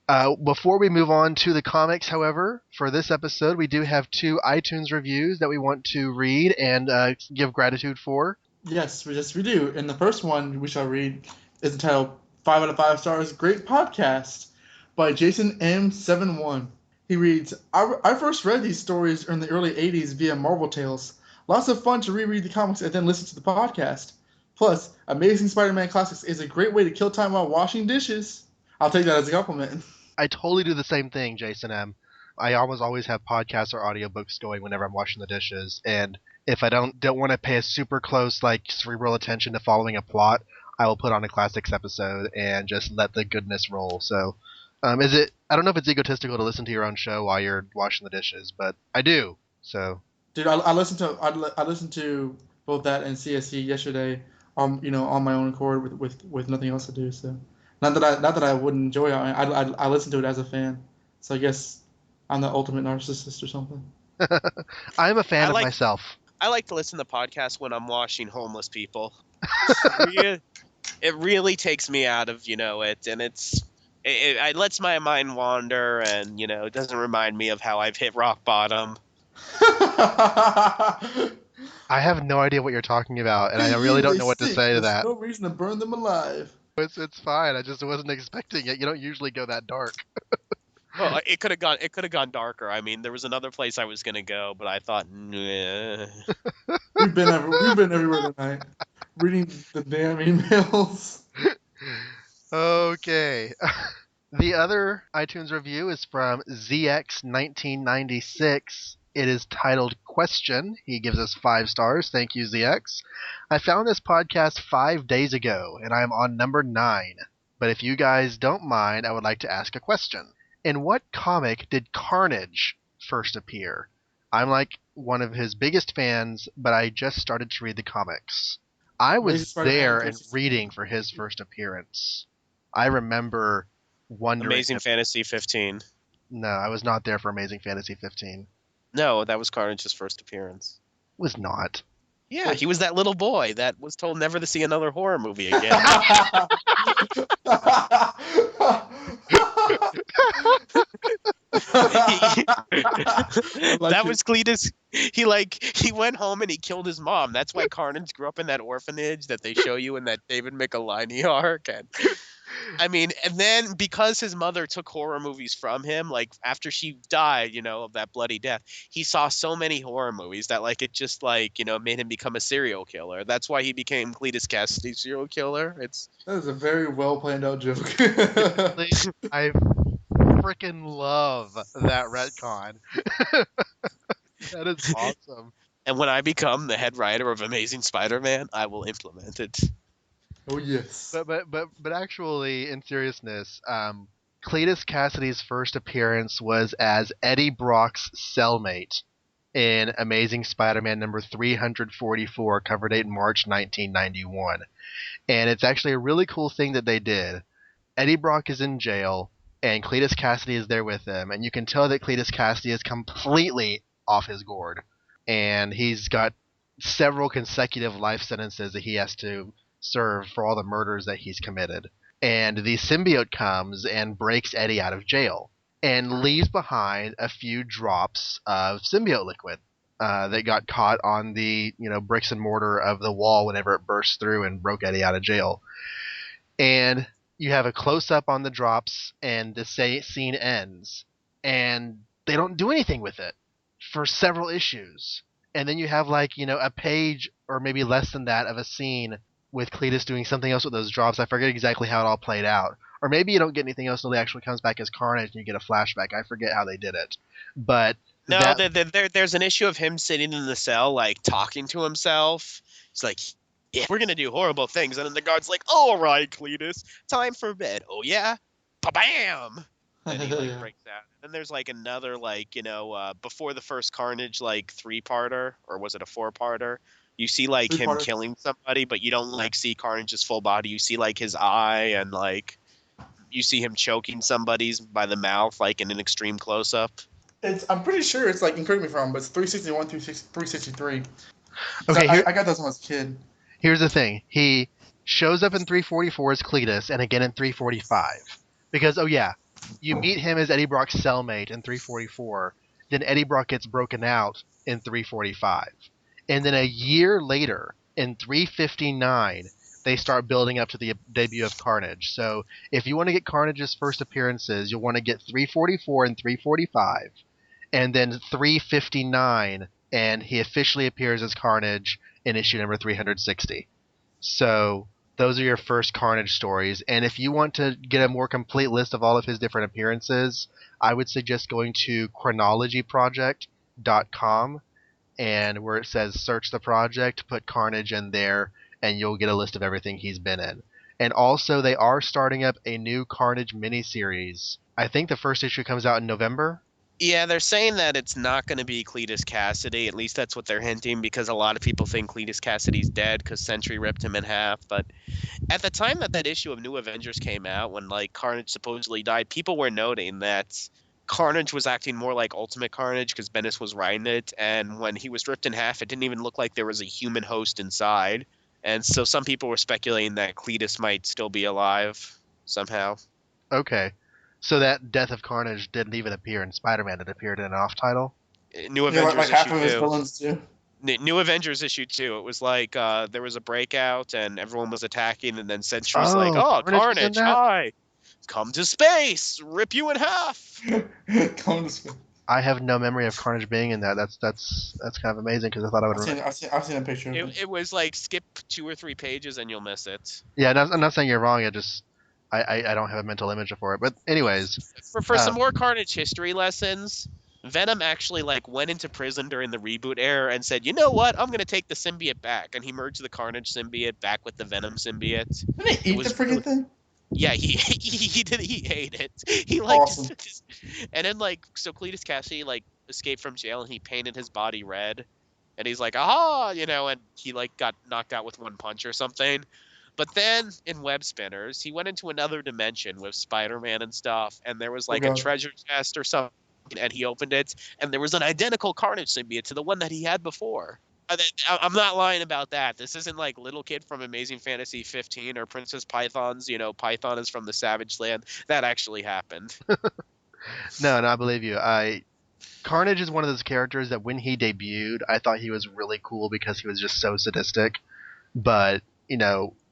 Before we move on to the comics, however, for this episode, we do have 2 iTunes reviews that we want to read and give gratitude for. Yes, we do. And the first one we shall read is entitled 5 out of 5 stars, Great Podcast by Jason M71. He reads, I first read these stories in the early 80s via Marvel Tales. Lots of fun to reread the comics and then listen to the podcast. Plus, Amazing Spider-Man Classics is a great way to kill time while washing dishes. I'll take that as a compliment. I totally do the same thing, Jason M. I almost always have podcasts or audiobooks going whenever I'm washing the dishes, and if I don't want to pay a super close, cerebral attention to following a plot, I will put on a classics episode and just let the goodness roll. So, I don't know if it's egotistical to listen to your own show while you're washing the dishes, but I do. So, Dude, I listened to both that and CSC yesterday, on my own accord with nothing else to do. So, not that I wouldn't enjoy it. I listen to it as a fan. So I guess I'm the ultimate narcissist or something. I'm a fan of myself. I like to listen to podcasts when I'm washing homeless people. It really takes me out of it, and it lets my mind wander, and it doesn't remind me of how I've hit rock bottom. I have no idea what you're talking about, and I really don't know what to say to that. There's no reason to burn them alive. It's fine. I just wasn't expecting it. You don't usually go that dark. Well, it could have gone darker. I mean, there was another place I was gonna go, but I thought, nah. We've been everywhere tonight, reading the damn emails. Okay. The other iTunes review is from ZX1996. It is titled Question. He gives us 5 stars. Thank you, ZX. I found this podcast 5 days ago, and I'm on number 9. But if you guys don't mind, I would like to ask a question. In what comic did Carnage first appear? I'm one of his biggest fans, but I just started to read the comics. I was there and reading for his first appearance. I remember wondering. Amazing Fantasy 15. No, I was not there for Amazing Fantasy 15. No, that was Carnage's first appearance. Was not. Yeah, he was that little boy that was told never to see another horror movie again. That was Cletus. He went home and he killed his mom. That's why Carnage grew up in that orphanage that they show you in that David Michelinie arc. And I mean, and then because his mother took horror movies from him, like after she died, of that bloody death, he saw so many horror movies that like it just like, made him become a serial killer. That's why he became Cletus Cassidy's serial killer. It's That is a very well planned out joke. I freaking love that retcon. That is awesome. and when I become the head writer of Amazing Spider-Man, I will implement it. Oh yes. But actually, in seriousness, Cletus Cassidy's first appearance was as Eddie Brock's cellmate in Amazing Spider-Man number 344, cover date March 1991. And it's actually a really cool thing that they did. Eddie Brock is in jail, and Cletus Cassidy is there with him, and you can tell that Cletus Cassidy is completely off his gourd. And he's got several consecutive life sentences that he has to serve for all the murders that he's committed. And the symbiote comes and breaks Eddie out of jail and leaves behind a few drops of symbiote liquid that got caught on the bricks and mortar of the wall whenever it burst through and broke Eddie out of jail. And you have a close up on the drops, and the scene ends, and they don't do anything with it for several issues. And then you have a page or maybe less than that of a scene with Cletus doing something else with those drops. I forget exactly how it all played out. Or maybe you don't get anything else until he actually comes back as Carnage and you get a flashback. I forget how they did it. But No, there's an issue of him sitting in the cell, like talking to himself. He's like, "Yeah, we're gonna do horrible things," and then the guard's like, "All right, Cletus, time for bed." Oh yeah, bam. And he like breaks out. And then there's like another before the first Carnage 3-parter, or was it a 4-parter? You see him 3-parter. killing somebody, but you don't see Carnage's full body. You see his eye, and you see him choking somebody's by the mouth in an extreme close up. I'm pretty sure it's and correct me if I'm wrong, but it's 361 through 363. Okay, I got those when I was a kid. Here's the thing. He shows up in 344 as Cletus and again in 345. Because, you meet him as Eddie Brock's cellmate in 344, then Eddie Brock gets broken out in 345. And then a year later, in 359, they start building up to the debut of Carnage. So if you want to get Carnage's first appearances, you'll want to get 344 and 345, and then 359, and he officially appears as Carnage in issue number 360. So those are your first Carnage stories. And if you want to get a more complete list of all of his different appearances, I would suggest going to chronologyproject.com, and where it says search the project, put Carnage in there, and you'll get a list of everything he's been in. And also, they are starting up a new Carnage miniseries. I think the first issue comes out in November. Yeah, they're saying that it's not going to be Cletus Cassidy. At least that's what they're hinting, because a lot of people think Cletus Cassidy's dead because Sentry ripped him in half. But at the time that issue of New Avengers came out, when Carnage supposedly died, people were noting that Carnage was acting more like Ultimate Carnage because Bendis was writing it, and when he was ripped in half, it didn't even look like there was a human host inside. And so some people were speculating that Cletus might still be alive somehow. Okay. So that Death of Carnage didn't even appear in Spider-Man. It appeared in an off-title? New Avengers half issue of his 2. villains too. New Avengers issue 2. It was there was a breakout and everyone was attacking, and then Sentry's Carnage, hi! Come to space! Rip you in half! Come to space. I have no memory of Carnage being in that. That's kind of amazing because I thought I would remember. I've seen a picture of it. It was skip 2 or 3 pages and you'll miss it. Yeah, I'm not saying you're wrong. I don't have a mental image for it. But anyways. For some more Carnage history lessons, Venom actually went into prison during the reboot era and said, "You know what? I'm going to take the symbiote back." And he merged the Carnage symbiote back with the Venom symbiote. Didn't he eat the freaking thing? Yeah, he did. He ate it. He awesome. And then so Cletus Cassidy escaped from jail and he painted his body red, and he's like, "Aha!" and he got knocked out with one punch or something. But then in Web Spinners, he went into another dimension with Spider-Man and stuff, and there was a treasure chest or something, and he opened it, and there was an identical Carnage symbiote to the one that he had before. I'm not lying about that. This isn't Little Kid from Amazing Fantasy 15 or Princess Python's, Python is from the Savage Land. That actually happened. No, I believe you. Carnage is one of those characters that when he debuted, I thought he was really cool because he was just so sadistic. But,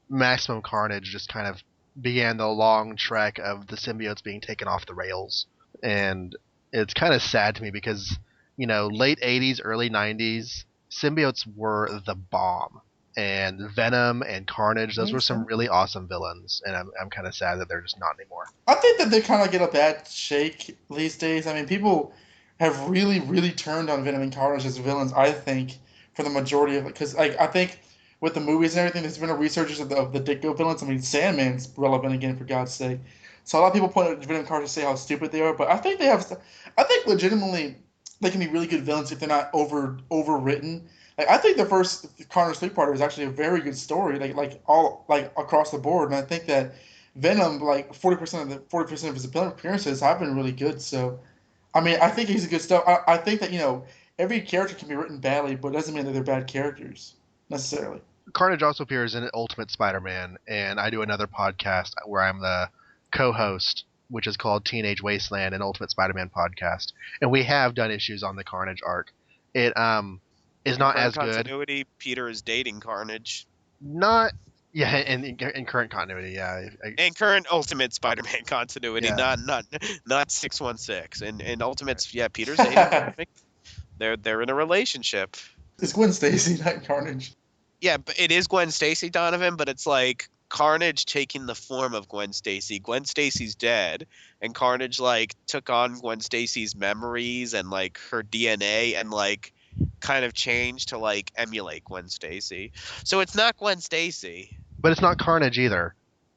Maximum Carnage just kind of began the long trek of the symbiotes being taken off the rails. And it's kind of sad to me because, late 80s, early 90s, symbiotes were the bomb. And Venom and Carnage, those were some really awesome villains. And I'm kind of sad that they're just not anymore. I think that they kind of get a bad shake these days. I mean, people have really, really turned on Venom and Carnage as villains. I think for the majority of it, because I think with the movies and everything, there's been a resurgence of the Ditko villains. I mean, Sandman's relevant again for God's sake. So a lot of people point at Venom and Carnage to say how stupid they are, but I think they have. I think legitimately they can be really good villains if they're not overwritten. Like I think the first Carnage three-parter is actually a very good story, like all like across the board, and I think that Venom, like 40% of his appearances have been really good. So, I mean, I think he's a good stuff. I think that every character can be written badly, but it doesn't mean that they're bad characters necessarily. Carnage also appears in Ultimate Spider-Man, and I do another podcast where I'm the co-host, which is called Teenage Wasteland, an Ultimate Spider-Man podcast, and we have done issues on the Carnage arc. It is not as good. Continuity, Peter is dating Carnage. Not, yeah, in current continuity, yeah. In current Ultimate Spider-Man continuity, Yeah. not 616. In Ultimates, yeah, Peter's dating. They're in a relationship. It's Gwen Stacy, not Carnage. Yeah, but it is Gwen Stacy, Donovan, but it's like Carnage taking the form of Gwen Stacy. Gwen Stacy's dead, and Carnage like took on Gwen Stacy's memories and like her DNA and like kind of changed to like emulate Gwen Stacy. So it's not Gwen Stacy. But it's not Carnage either,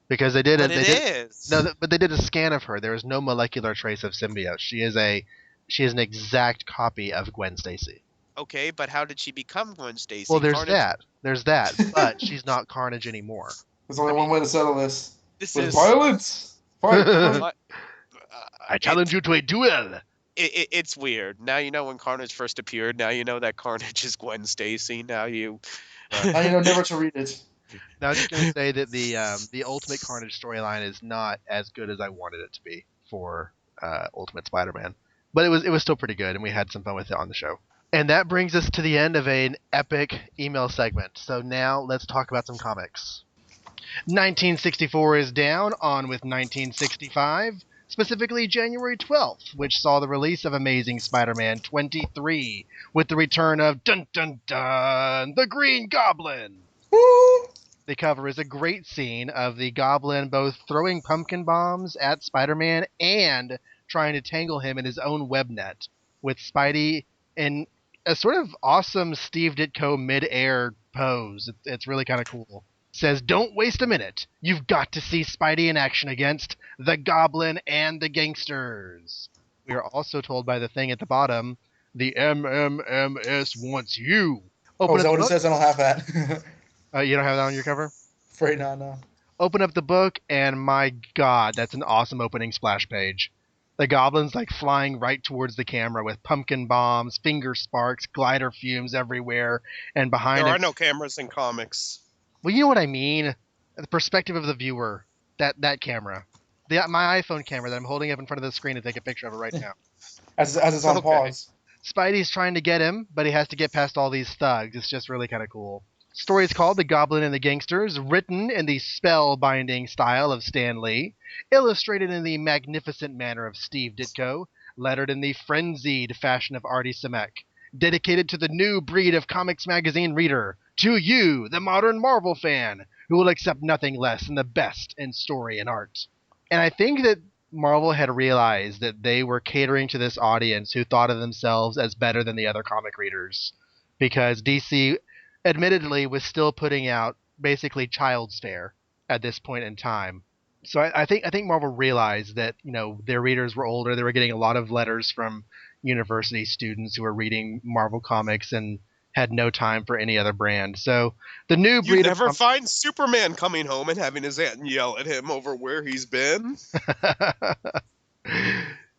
because they did. But it is. No, but they did a scan of her. There is no molecular trace of symbiote. She is an exact copy of Gwen Stacy. Okay, but how did she become Gwen Stacy? Well, there's Carnage... that, but she's not Carnage anymore. There's only one way to settle this. This with is violence. Fight. I challenge you to a duel. It's weird. Now you know when Carnage first appeared. Now you know that Carnage is Gwen Stacy. Now you know never to read it. Now, I'm just going to say that the Ultimate Carnage storyline is not as good as I wanted it to be for Ultimate Spider-Man, but it was still pretty good, and we had some fun with it on the show. And that brings us to the end of an epic email segment. So now let's talk about some comics. 1964 is down, on with 1965, specifically January 12th, which saw the release of Amazing Spider-Man 23, with the return of dun dun dun, the Green Goblin. Woo! The cover is a great scene of the Goblin both throwing pumpkin bombs at Spider-Man and trying to tangle him in his own web net, with Spidey in a sort of awesome Steve Ditko mid-air pose. It's really kind of cool. Says, don't waste a minute. You've got to see Spidey in action against the Goblin and the gangsters. We are also told by the thing at the bottom, the MMMS wants you. Is that what it says? I don't have that. You don't have that on your cover? Afraid not, no. Open up the book, and my god, that's an awesome opening splash page. The Goblin's like flying right towards the camera with pumpkin bombs, finger sparks, glider fumes everywhere, and behind there are no cameras in comics. Well, you know what I mean. The perspective of the viewer, that camera, my iPhone camera that I'm holding up in front of the screen to take a picture of it right now. As it's on pause. Spidey's trying to get him, but he has to get past all these thugs. It's just really kind of cool. Story is called The Goblin and the Gangsters, written in the spellbinding style of Stan Lee, illustrated in the magnificent manner of Steve Ditko, lettered in the frenzied fashion of Artie Simek, dedicated to the new breed of comics magazine reader, to you, the modern Marvel fan, who will accept nothing less than the best in story and art. And I think that Marvel had realized that they were catering to this audience who thought of themselves as better than the other comic readers, because DC admittedly was still putting out basically child's fare at this point in time. So I think Marvel realized that their readers were older. They were getting a lot of letters from university students who were reading Marvel comics and had no time for any other brand. So the new breed you never find Superman coming home and having his aunt yell at him over where he's been.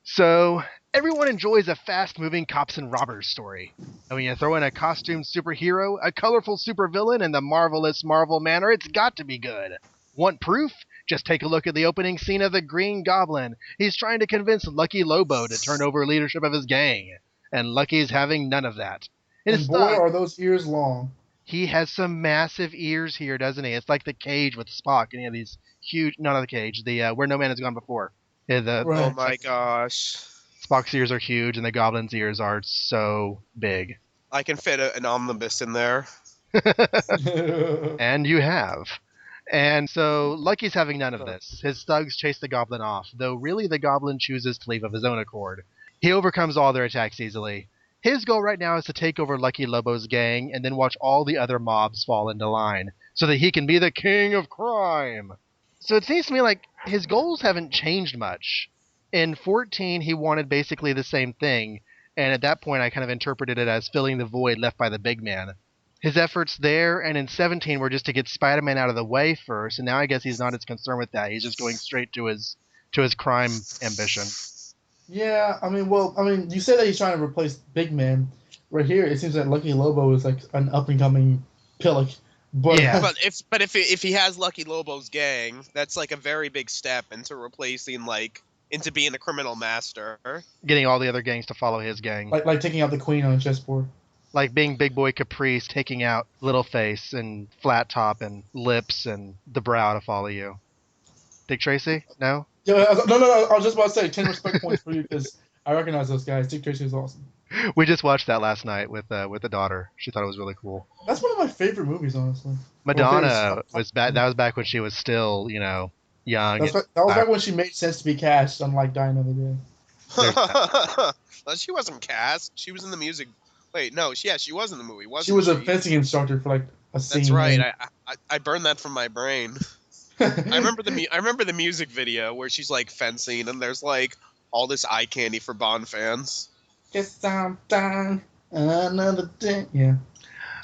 So everyone enjoys a fast-moving cops and robbers story. And when you throw in a costumed superhero, a colorful supervillain, and the marvelous Marvel manner, it's got to be good. Want proof? Just take a look at the opening scene of the Green Goblin. He's trying to convince Lucky Lobo to turn over leadership of his gang, and Lucky's having none of that. And boy, are those ears long. He has some massive ears here, doesn't he? It's like the cage with Spock, and he has these huge, no, not the cage, the Where No Man Has Gone Before. Yeah, Right. Oh my gosh. Spock's ears are huge, and the Goblin's ears are so big. I can fit an omnibus in there. And you have. And so Lucky's having none of this. His thugs chase the Goblin off, though really the Goblin chooses to leave of his own accord. He overcomes all their attacks easily. His goal right now is to take over Lucky Lobo's gang and then watch all the other mobs fall into line, so that he can be the king of crime. So it seems to me like his goals haven't changed much. In 14, he wanted basically the same thing, and at that point I kind of interpreted it as filling the void left by the big man. His efforts there and in 17 were just to get Spider-Man out of the way first, and now I guess he's not as concerned with that. He's just going straight to his crime ambition. Yeah, you say that he's trying to replace Big Man. Right here, it seems that Lucky Lobo is like an up-and-coming pillock. But, Yeah. But if he has Lucky Lobo's gang, that's like a very big step into replacing into being a criminal master. Getting all the other gangs to follow his gang. like taking out the Queen on a chessboard. Like being Big Boy Caprice, taking out Littleface and Flat Top and Lips and the Brow to follow you. Dick Tracy? No? No. I was just about to say 10 respect points for you because I recognize those guys. Dick Tracy is awesome. We just watched that last night with the daughter. She thought it was really cool. That's one of my favorite movies, honestly. Madonna was back. That was back when she was still, young. That was back when she made sense to be cast, unlike Die Another Day. Well, she wasn't cast. She was in the music. Wait, no, she was in the movie, wasn't she? She was a fencing instructor for a scene. That's right. I burned that from my brain. I remember the music video where she's fencing and there's all this eye candy for Bond fans. Guess I'm done another day. Yeah.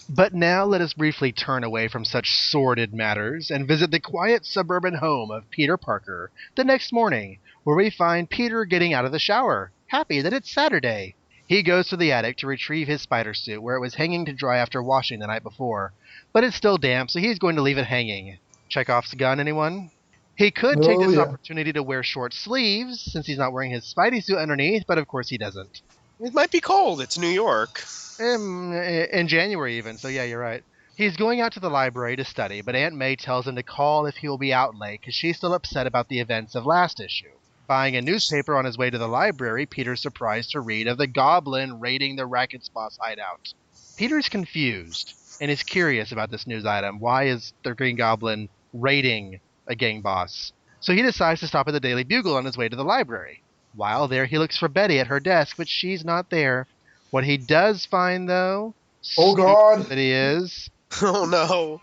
But now let us briefly turn away from such sordid matters and visit the quiet suburban home of Peter Parker the next morning, where we find Peter getting out of the shower, happy that it's Saturday. He goes to the attic to retrieve his spider suit, where it was hanging to dry after washing the night before. But it's still damp, so he's going to leave it hanging. Chekhov's gun, anyone? He could take this opportunity to wear short sleeves, since he's not wearing his Spidey suit underneath, but of course he doesn't. It might be cold. It's New York. In January even, so yeah, you're right. He's going out to the library to study, but Aunt May tells him to call if he will be out late, because she's still upset about the events of last issue. Buying a newspaper on his way to the library, Peter's surprised to read of the Goblin raiding the Racket's boss hideout. Peter's confused and is curious about this news item. Why is the Green Goblin raiding a gang boss? So he decides to stop at the Daily Bugle on his way to the library. While there, he looks for Betty at her desk, but she's not there. What he does find, though, oh God, that he is, oh no,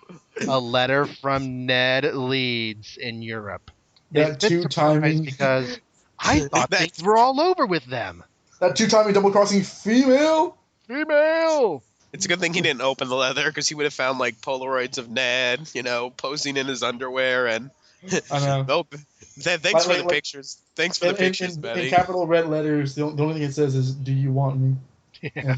a letter from Ned Leeds in Europe. That two-timing, because I thought things were all over with them. That two-timing double-crossing female. It's a good thing he didn't open the leather, because he would have found Polaroids of Ned, posing in his underwear and. I know. Nope. Thanks for the pictures. Thanks for the pictures, Betty. In capital red letters, the only thing it says is, "Do you want me?" Yeah.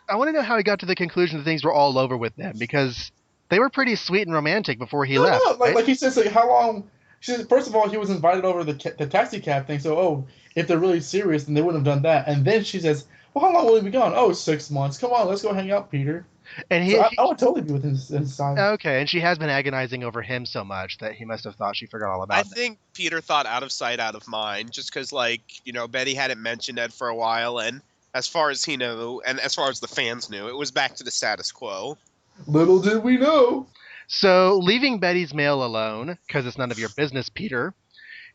I want to know how he got to the conclusion that things were all over with them, because they were pretty sweet and romantic before he left. No, like he says, how long? She says, first of all, he was invited over the taxi cab thing, so if they're really serious, then they wouldn't have done that. And then she says, well, how long will he be gone? Oh, 6 months. Come on, let's go hang out, Peter. And I would totally be with his side. Okay, and she has been agonizing over him so much that he must have thought she forgot all about it. I think Peter thought out of sight, out of mind, just because, Betty hadn't mentioned Ed for a while, and as far as he knew, and as far as the fans knew, it was back to the status quo. Little did we know. So, leaving Betty's mail alone, because it's none of your business, Peter,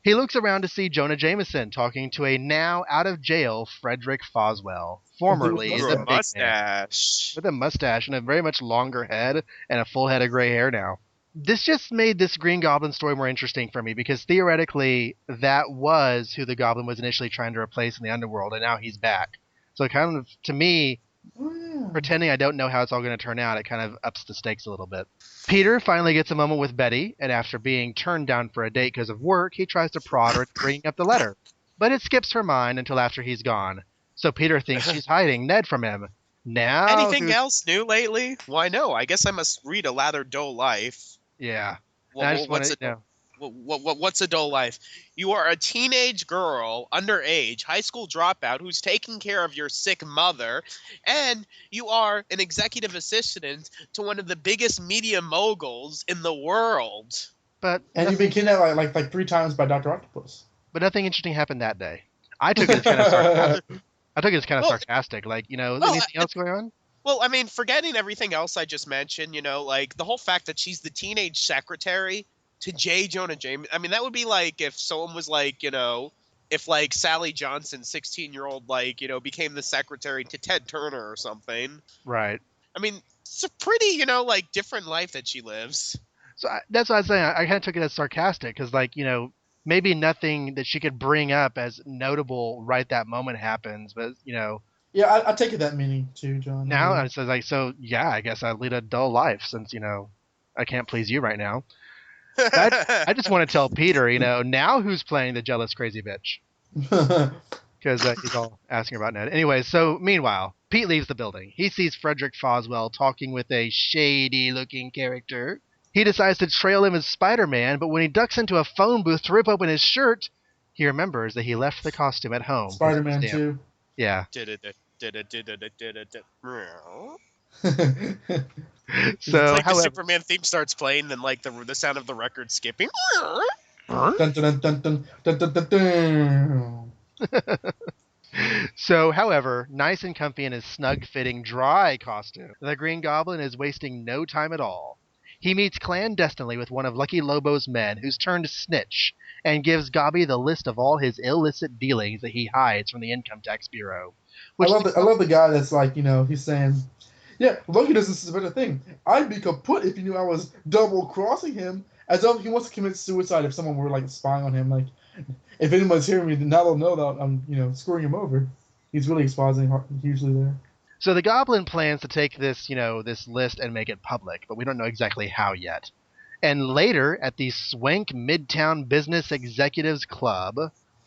he looks around to see Jonah Jameson talking to a now out-of-jail Frederick Foswell, formerly the big mustache. man, with a mustache and a very much longer head and a full head of gray hair now. This just made this Green Goblin story more interesting for me, because theoretically that was who the Goblin was initially trying to replace in the underworld, and now he's back. So it kind of, to me, pretending I don't know how it's all going to turn out, it kind of ups the stakes a little bit. Peter finally gets a moment with Betty, and after being turned down for a date because of work, he tries to prod her into bringing up the letter. But it skips her mind until after he's gone. So Peter thinks she's hiding Ned from him. Now, anything else new lately? Why no? I guess I must read A Lather Dull Life. Yeah. Well, what's What's a dull life? You are a teenage girl, underage, high school dropout who's taking care of your sick mother, and you are an executive assistant to one of the biggest media moguls in the world. But And you've been kidnapped like 3 times by Dr. Octopus. nothing interesting happened that day. I took it as kind of sarcastic. I took it as kind of Well, sarcastic. Like, well, anything else going on? Well, I mean, forgetting everything else I just mentioned, like the whole fact that she's the teenage secretary to J. Jonah Jameson. I mean, that would be like if someone was like, if like Sally Johnson, 16-year-old, like, became the secretary to Ted Turner or something. Right. I mean, it's a pretty, like different life that she lives. So that's what I was saying. I kind of took it as sarcastic because, like, maybe nothing that she could bring up as notable right that moment happens, but Yeah, I take it that meaning too, John. now it says like, so yeah, I guess I lead a dull life since I can't please you right now. I just want to tell Peter, now who's playing the jealous crazy bitch because he's all asking about Ned. Anyway, so meanwhile, Pete leaves the building. He sees Frederick Foswell talking with a shady-looking character. He decides to trail him as Spider-Man, but when he ducks into a phone booth to rip open his shirt, he remembers that he left the costume at home. Spider-Man 2. Yeah. It's So, like the however, Superman theme starts playing, then like the sound of the record skipping. Dun, dun, dun, dun, dun, dun, dun, dun, dun. So, however, nice and comfy in his snug-fitting, dry costume, the Green Goblin is wasting no time at all. He meets clandestinely with one of Lucky Lobo's men who's turned snitch and gives Gobby the list of all his illicit dealings that he hides from the Income Tax Bureau. I love the guy that's like, he's saying, yeah, Loki does this is a better thing. I'd be kaput if he knew I was double-crossing him, as though he wants to commit suicide if someone were, like, spying on him. Like, if anyone's hearing me, then now they'll know that I'm, screwing him over. He's really expositing hugely there. So the Goblin plans to take this, this list and make it public, but we don't know exactly how yet. And later, at the Swank Midtown Business Executives Club,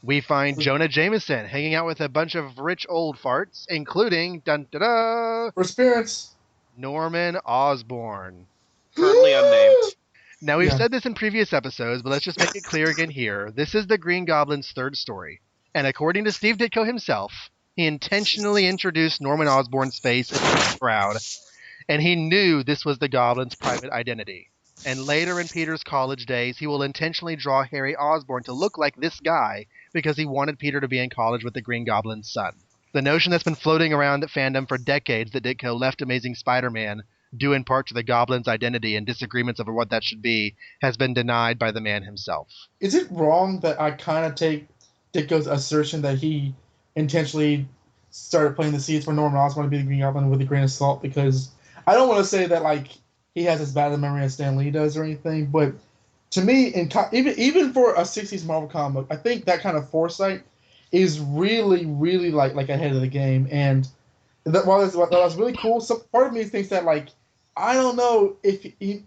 we find Jonah Jameson hanging out with a bunch of rich old farts, including, dun-da-da, First appearance, Norman Osborn. Currently unnamed. Now, we've Yeah. said this in previous episodes, but let's just make it clear again here. This is the Green Goblin's third story. And according to Steve Ditko himself, he intentionally introduced Norman Osborn's face into the crowd, and he knew this was the Goblin's private identity. And later in Peter's college days, he will intentionally draw Harry Osborn to look like this guy because he wanted Peter to be in college with the Green Goblin's son. The notion that's been floating around at fandom for decades that Ditko left Amazing Spider-Man due in part to the Goblin's identity and disagreements over what that should be has been denied by the man himself. Is it wrong that I kind of take Ditko's assertion that he intentionally started planting the seeds for Norman Osborn to be the Green Goblin with a grain of salt? Because I don't want to say that like he has as bad a memory as Stan Lee does or anything, but to me, even for a '60s Marvel comic book, I think that kind of foresight is really, really like ahead of the game. And while that's really cool, some part of me thinks that like I don't know if he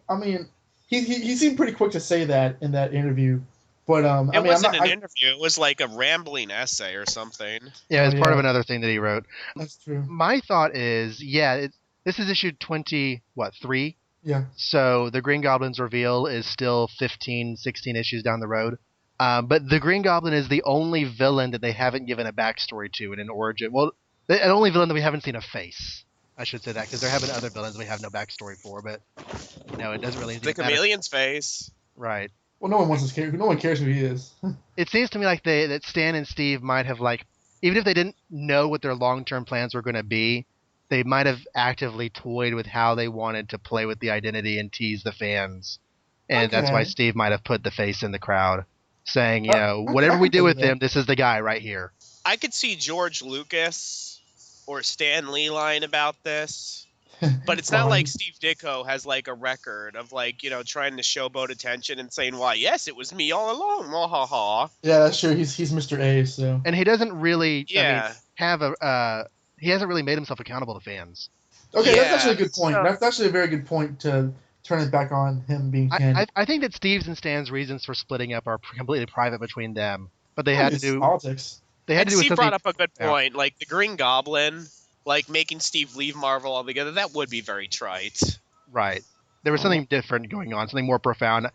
seemed pretty quick to say that in that interview. But It wasn't an interview. It was like a rambling essay or something. Yeah, it's part of another thing that he wrote. That's true. My thought is, this is issue 3? Yeah. So the Green Goblin's reveal is still 15, 16 issues down the road. But the Green Goblin is the only villain that they haven't given a backstory to in an origin. Well, the only villain that we haven't seen a face. I should say that, because there have been other villains we have no backstory for, but, it doesn't really The Chameleon's face. Right. Well, no one cares who he is. It seems to me like that Stan and Steve might have, like, even if they didn't know what their long-term plans were going to be, they might have actively toyed with how they wanted to play with the identity and tease the fans. And that's why Steve might have put the face in the crowd, saying, whatever we do with him, this is the guy right here. I could see George Lucas or Stan Lee lying about this. But it's not like Steve Ditko has like a record of like, trying to showboat attention and saying, why, yes, it was me all along. Mwahaha. Yeah, that's true. He's Mr. A, so. And he doesn't really he hasn't really made himself accountable to fans. Okay, that's actually a good point. That's actually a very good point to turn it back on him being candid. I think that Steve's and Stan's reasons for splitting up are completely private between them. But they had to do politics. They had to do Steve something. Brought up a good point. Yeah. Like the Green Goblin, like making Steve leave Marvel altogether, that would be very trite. Right. There was something different going on, something more profound.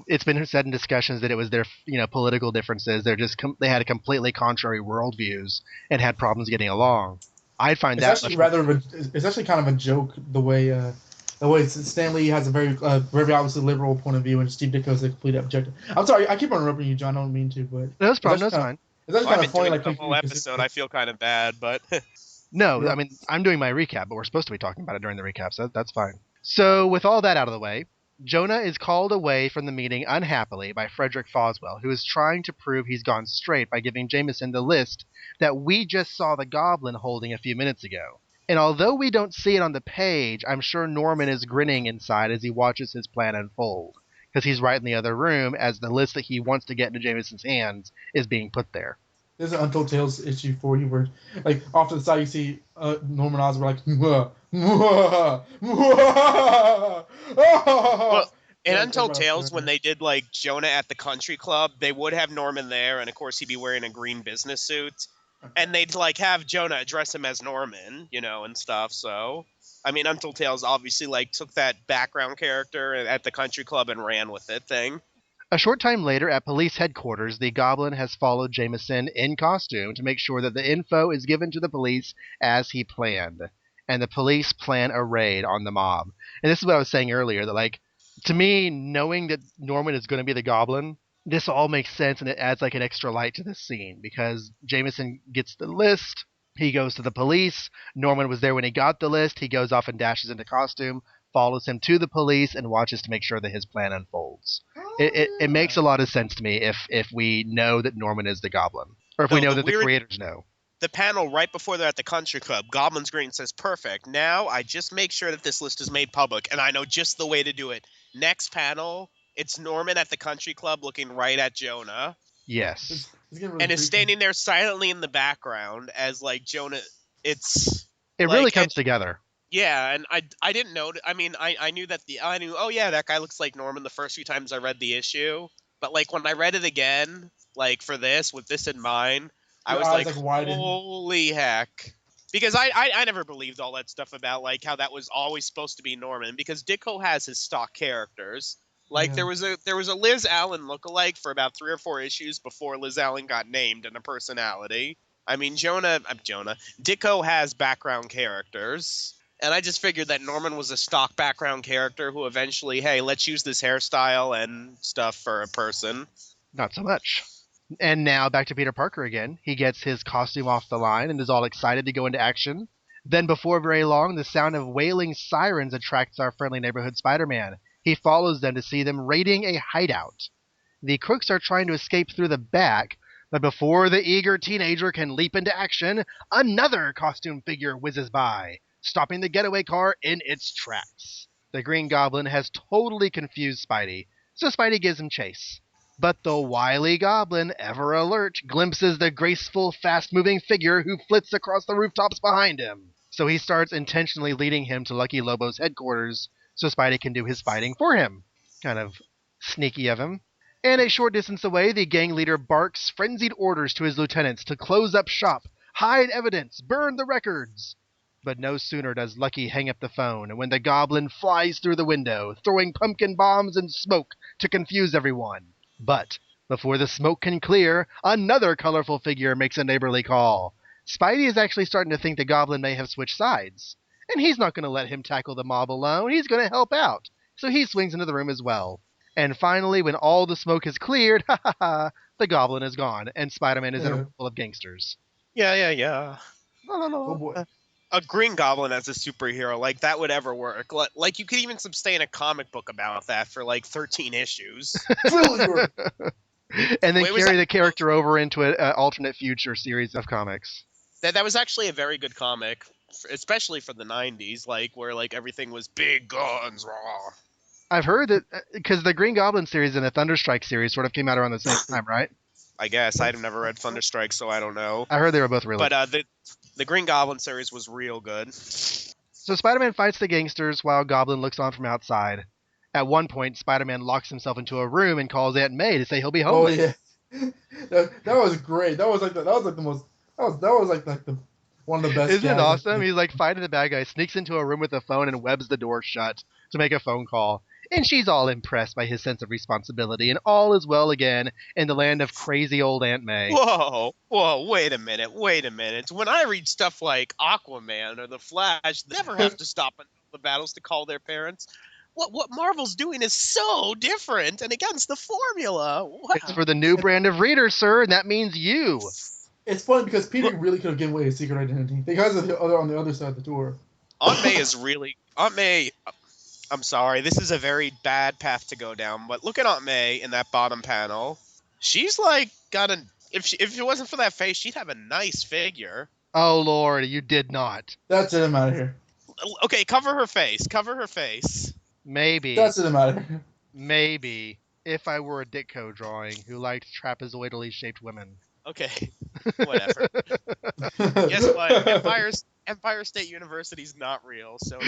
it's been said in discussions that it was their political differences. They had completely contrary worldviews and had problems getting along. I'd find It's that actually much more. it's actually kind of a joke the way Stanley has a very obviously liberal point of view and Steve Ditko is a complete objective. I'm sorry, I keep on interrupting you, John. I don't mean to, but No, it's problem. No, actually it's kind of fine. it's actually Well, I've kind of been funny doing it like the when whole people episode. I feel kind of bad, but No, I Yep. mean I'm doing my recap, but we're supposed to be talking about it during the recap, so that's fine. So with all that out of the way, Jonah is called away from the meeting unhappily by Frederick Foswell, who is trying to prove he's gone straight by giving Jameson the list that we just saw the Goblin holding a few minutes ago. And although we don't see it on the page, I'm sure Norman is grinning inside as he watches his plan unfold, because he's right in the other room as the list that he wants to get into Jameson's hands is being put there. There's an Untold Tales issue for you where, like, off to the side you see Norman Osborn like, mwah, mwah, mwah, well, ah! in Yeah, Untold everybody Tales, else when they did like Jonah at the country club, they would have Norman there, and of course he'd be wearing a green business suit, okay. and they'd like have Jonah address him as Norman, and stuff. So, I mean, Untold Tales obviously like took that background character at the country club and ran with it thing. A short time later, at police headquarters, the Goblin has followed Jameson in costume to make sure that the info is given to the police as he planned. And the police plan a raid on the mob. And this is what I was saying earlier, that, like, to me, knowing that Norman is going to be the Goblin, this all makes sense and it adds, like, an extra light to this scene. Because Jameson gets the list, he goes to the police, Norman was there when he got the list, he goes off and dashes into costume, follows him to the police, and watches to make sure that his plan unfolds. It makes a lot of sense to me if we know that Norman is the Goblin, or if we No, know the that the weird creators know. the panel right before they're at the country club, Goblin's Green says, "Perfect. Now I just make sure that this list is made public, and I know just the way to do it." Next panel, it's Norman at the country club looking right at Jonah, Yes, It's getting really and is creepy. standing there silently in the background as like Jonah. It's it really like, and comes together. yeah, and I didn't know. I mean, I knew that I knew. Oh yeah, that guy looks like Norman the first few times I read the issue, but like when I read it again, like for this with this in mind, I Your was eyes like, like widen. holy heck. Because I never believed all that stuff about like how that was always supposed to be Norman, because Ditko has his stock characters. Like Yeah. there was a Liz Allen lookalike for about 3 or 4 issues before Liz Allen got named in a personality. I mean, Jonah. Ditko has background characters. And I just figured that Norman was a stock background character who eventually, hey, let's use this hairstyle and stuff for a person. Not so much. And now back to Peter Parker again. He gets his costume off the line and is all excited to go into action. Then, before very long, the sound of wailing sirens attracts our friendly neighborhood Spider-Man. He follows them to see them raiding a hideout. The crooks are trying to escape through the back, but before the eager teenager can leap into action, another costume figure whizzes by, stopping the getaway car in its tracks. The Green Goblin has totally confused Spidey, so Spidey gives him chase. But the wily Goblin, ever alert, glimpses the graceful, fast-moving figure who flits across the rooftops behind him. So he starts intentionally leading him to Lucky Lobo's headquarters so Spidey can do his fighting for him. Kind of sneaky of him. And a short distance away, the gang leader barks frenzied orders to his lieutenants to close up shop, hide evidence, burn the records. But no sooner does Lucky hang up the phone when the Goblin flies through the window, throwing pumpkin bombs and smoke to confuse everyone. But before the smoke can clear, another colorful figure makes a neighborly call. Spidey is actually starting to think the Goblin may have switched sides. And he's not going to let him tackle the mob alone, he's going to help out. So he swings into the room as well. And finally, when all the smoke is cleared, the Goblin is gone, and Spider-Man is in a room full of gangsters. Yeah. La, la, Oh la. boy. A Green Goblin as a superhero, like that would ever work. Like you could even sustain a comic book about that for like 13 issues. Truly work. And then Wait, was carry that the character over into an alternate future series of comics. that was actually a very good comic, especially for the 90s, like where like everything was big guns, raw. I've heard that because the Green Goblin series and the Thunderstrike series sort of came out around the same time, right? I guess I've never read Thunderstrike, so I don't know. I heard they were both really But good. the Green Goblin series was real good. So Spider-Man fights the gangsters while Goblin looks on from outside. At one point, Spider-Man locks himself into a room and calls Aunt May to say he'll be Oh homeless. yeah. That was great. That was like the most that was like the one of the best Isn't it gags, I awesome? think. He's like fighting the bad guy, sneaks into a room with a phone and webs the door shut to make a phone call. and she's all impressed by his sense of responsibility, and all is well again in the land of crazy old Aunt May. Whoa, wait a minute. When I read stuff like Aquaman or The Flash, they never have to stop in the battles to call their parents. What Marvel's doing is so different and against the formula. Wow. It's for the new brand of reader, sir, and that means you. It's funny because Peter really could have given away his secret identity. The guys on the other side of the door. Aunt May. I'm sorry, this is a very bad path to go down, but look at Aunt May in that bottom panel. She's like got a. If it wasn't for that face, she'd have a nice figure. Oh Lord, you did not. That's it. I'm out of here. Okay, cover her face. Maybe. That's it. I'm out of here. Maybe if I were a Ditko drawing who liked trapezoidally shaped women. Okay, whatever. Guess what? Empire State University's not real, so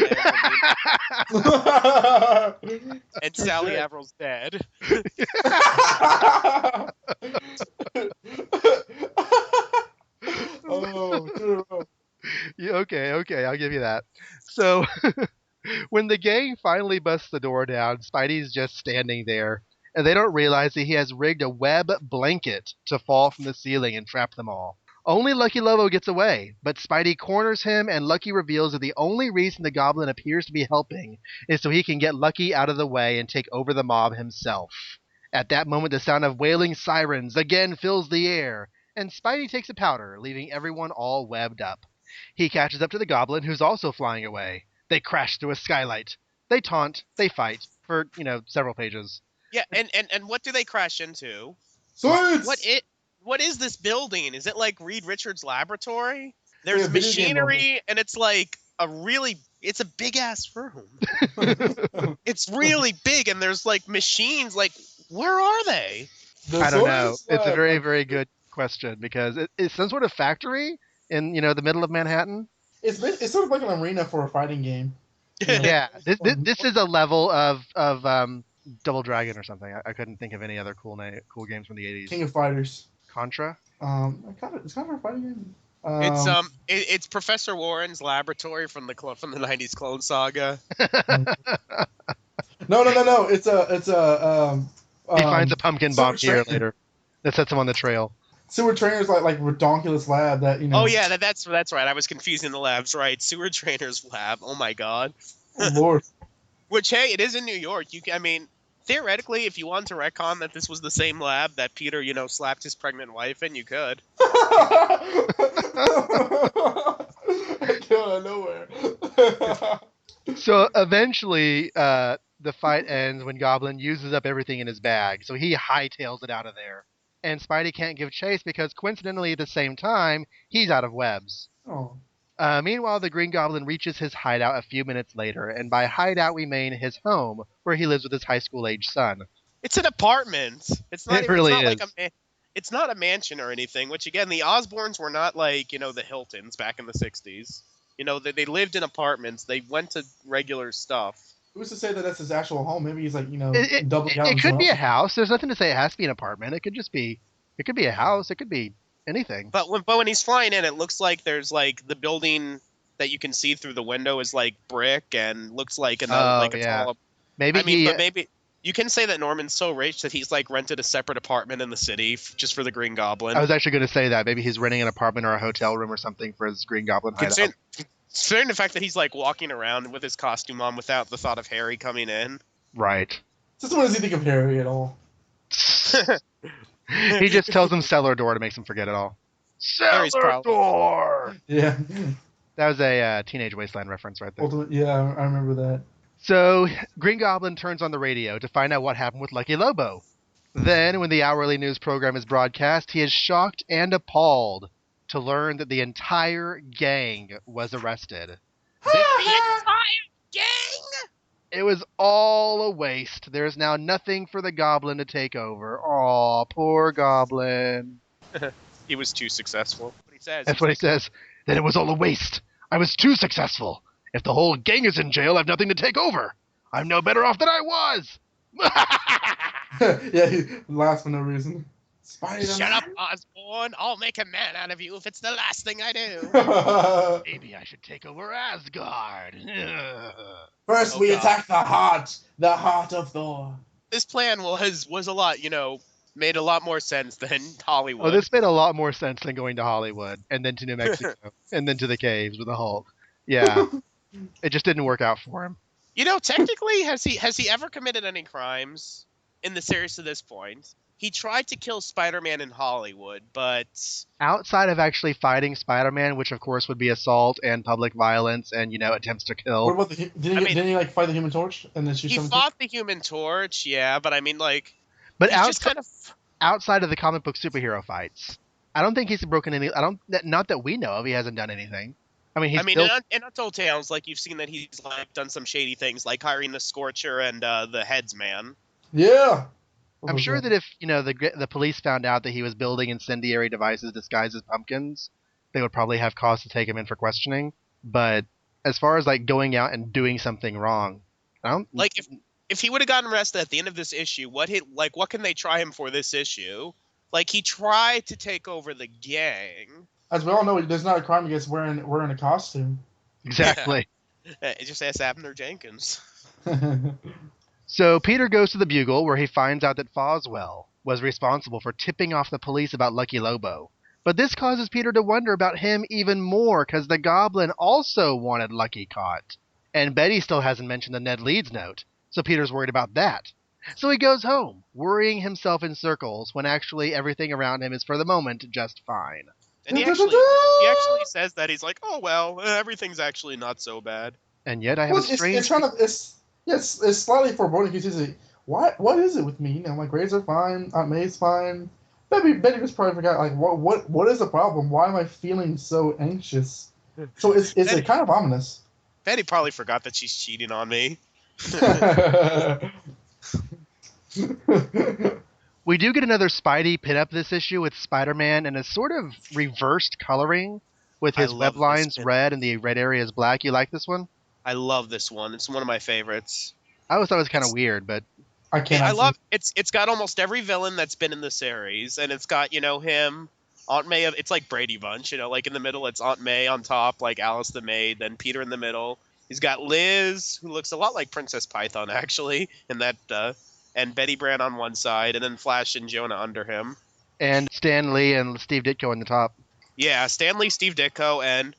and Sally Avrill's dead. Oh, Yeah, okay, I'll give you that. So, when the gang finally busts the door down, Spidey's just standing there, and they don't realize that he has rigged a web blanket to fall from the ceiling and trap them all. Only Lucky Lobo gets away, but Spidey corners him, and Lucky reveals that the only reason the Goblin appears to be helping is so he can get Lucky out of the way and take over the mob himself. At that moment, the sound of wailing sirens again fills the air, and Spidey takes a powder, leaving everyone all webbed up. He catches up to the Goblin, who's also flying away. They crash through a skylight. They taunt. They fight for, several pages. Yeah, and what do they crash into? Science! What is this building? Is it like Reed Richards' laboratory? There's Yeah, video game machinery, and it's like it's a big ass room. It's really big, and there's like machines. Like, where are they? I don't know. It's a very, very good question because it's some sort of factory in the middle of Manhattan. It's sort of like an arena for a fighting game. Yeah, this is a level of Double Dragon or something. I couldn't think of any other cool games from the 80s. King of Fighters. Contra. It's kind of a fighting game. It's Professor Warren's laboratory from the 90s Clone Saga. No. It's a. He finds a pumpkin bomb here later that sets him on the trail. Sewer Trainer's like redonkulous lab that Oh yeah, that's right. I was confusing the labs. Right, Sewer Trainer's lab. Oh my god. Oh Lord. Which hey, it is in New York. Theoretically, if you want to retcon that this was the same lab that Peter, slapped his pregnant wife in, you could. I came out of nowhere. So eventually, the fight ends when Goblin uses up everything in his bag, so he hightails it out of there. And Spidey can't give chase because, coincidentally, at the same time, he's out of webs. Oh. Meanwhile, the Green Goblin reaches his hideout a few minutes later, and by hideout we mean his home, where he lives with his high school-age son. It's an apartment. It's not is. It's not a mansion or anything, which, again, the Osborns were not like, the Hiltons back in the 60s. They lived in apartments. They went to regular stuff. Who's to say that that's his actual home? Maybe he's like, doubling out. It could be a house. There's nothing to say it has to be an apartment. It could be a house. It could be anything. But when he's flying in, it looks like there's like the building that you can see through the window is like brick and looks like another tall. Maybe you can say that Norman's so rich that he's like rented a separate apartment in the city just for the Green Goblin. I was actually going to say that maybe he's renting an apartment or a hotel room or something for his Green Goblin hideout. Considering the fact that he's like walking around with his costume on without the thought of Harry coming in. Right. Just when does he think of Harry at all? He just tells him cellar door to make him forget it all. Cellar door! Yeah. That was a Teenage Wasteland reference right there. Yeah, I remember that. So, Green Goblin turns on the radio to find out what happened with Lucky Lobo. Then, when the hourly news program is broadcast, he is shocked and appalled to learn that the entire gang was arrested. The entire gang? It was all a waste. There is now nothing for the Goblin to take over. Aw, poor Goblin. He was too successful. That's what he says. That it was all a waste. I was too successful. If the whole gang is in jail, I've nothing to take over. I'm no better off than I was. Yeah, he laughs for no reason. Shut up, Osborn. I'll make a man out of you if it's the last thing I do. Maybe I should take over Asgard. First, Oh, we God. attack the heart of Thor. This plan was a lot, made a lot more sense than Oh, Hollywood. this made a lot more sense than going to Hollywood and then to New Mexico and then to the caves with the Hulk. Yeah, it just didn't work out for him. Technically, has he ever committed any crimes in the series to this point? He tried to kill Spider-Man in Hollywood, but Outside of actually fighting Spider-Man, which of course would be assault and public violence and attempts to What kill. about I mean, didn't he like fight the Human Torch and then shoot he someone too? fought the Human Torch, yeah, but I mean, like, But he's just kind of. outside of the comic book superhero fights, I don't think he's broken any. I don't. Not that we know of. He hasn't done anything. I mean, I he's mean, built. in Untold Tales, like you've seen that he's like done some shady things, like hiring the Scorcher and the Headsman. Yeah. What I'm was sure that? that if the police found out that he was building incendiary devices disguised as pumpkins, they would probably have cause to take him in for questioning. But as far as like going out and doing something wrong, I don't. Like, if he would have gotten arrested at the end of this issue, what can they try him for this issue? Like, he tried to take over the gang. As we all know, there's not a crime against wearing a costume. Yeah, Exactly. it just asked Abner Jenkins. So Peter goes to the Bugle, where he finds out that Foswell was responsible for tipping off the police about Lucky Lobo. But this causes Peter to wonder about him even more, because the Goblin also wanted Lucky caught. And Betty still hasn't mentioned the Ned Leeds note, so Peter's worried about that. So he goes home, worrying himself in circles, when actually everything around him is for the moment just fine. And he actually says that he's like, oh well, everything's actually not so bad. And yet I have Well, a it's strange... kind of it's slightly foreboding because he's like, what is it with me? My grades are fine. Aunt May's fine. Betty just probably forgot like what is the problem? Why am I feeling so anxious? So it's Betty, kind of ominous. Betty probably forgot that she's cheating on me. We do get another Spidey pin-up this issue with Spider-Man in a sort of reversed coloring, with I his web love this lines pin. red and the red areas black. You like this one? I love this one. It's one of my favorites. I always thought it was kind of It's weird, but I I cannot. love it's got almost every villain that's been in the series, and it's got him, Aunt May. It's like Brady Bunch, like in the middle it's Aunt May on top, like Alice the maid, then Peter in the middle. He's got Liz, who looks a lot like Princess Python actually, and Betty Brant on one side, and then Flash and Jonah under him. and Stan Lee and Steve Ditko in the top. Yeah, Stanley, Steve Ditko, and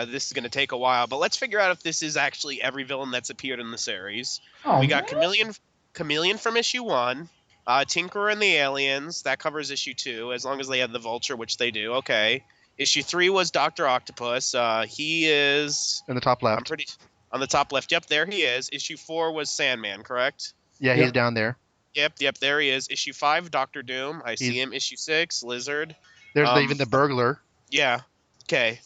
this is going to take a while, but let's figure out if this is actually every villain that's appeared in the series. Oh, We got man. Chameleon from issue 1, Tinkerer and the Aliens, that covers issue 2, as long as they have the Vulture, which they do. Okay. Issue 3 was Dr. Octopus. He is, In the top I'm left. pretty, on the top left. Yep, there he is. Issue 4 was Sandman, correct? Yeah, he's Yep. down there. Yep, there he is. Issue 5, Doctor Doom. I see He's him. Issue 6, Lizard. there's Um, even the burglar. yeah. Okay.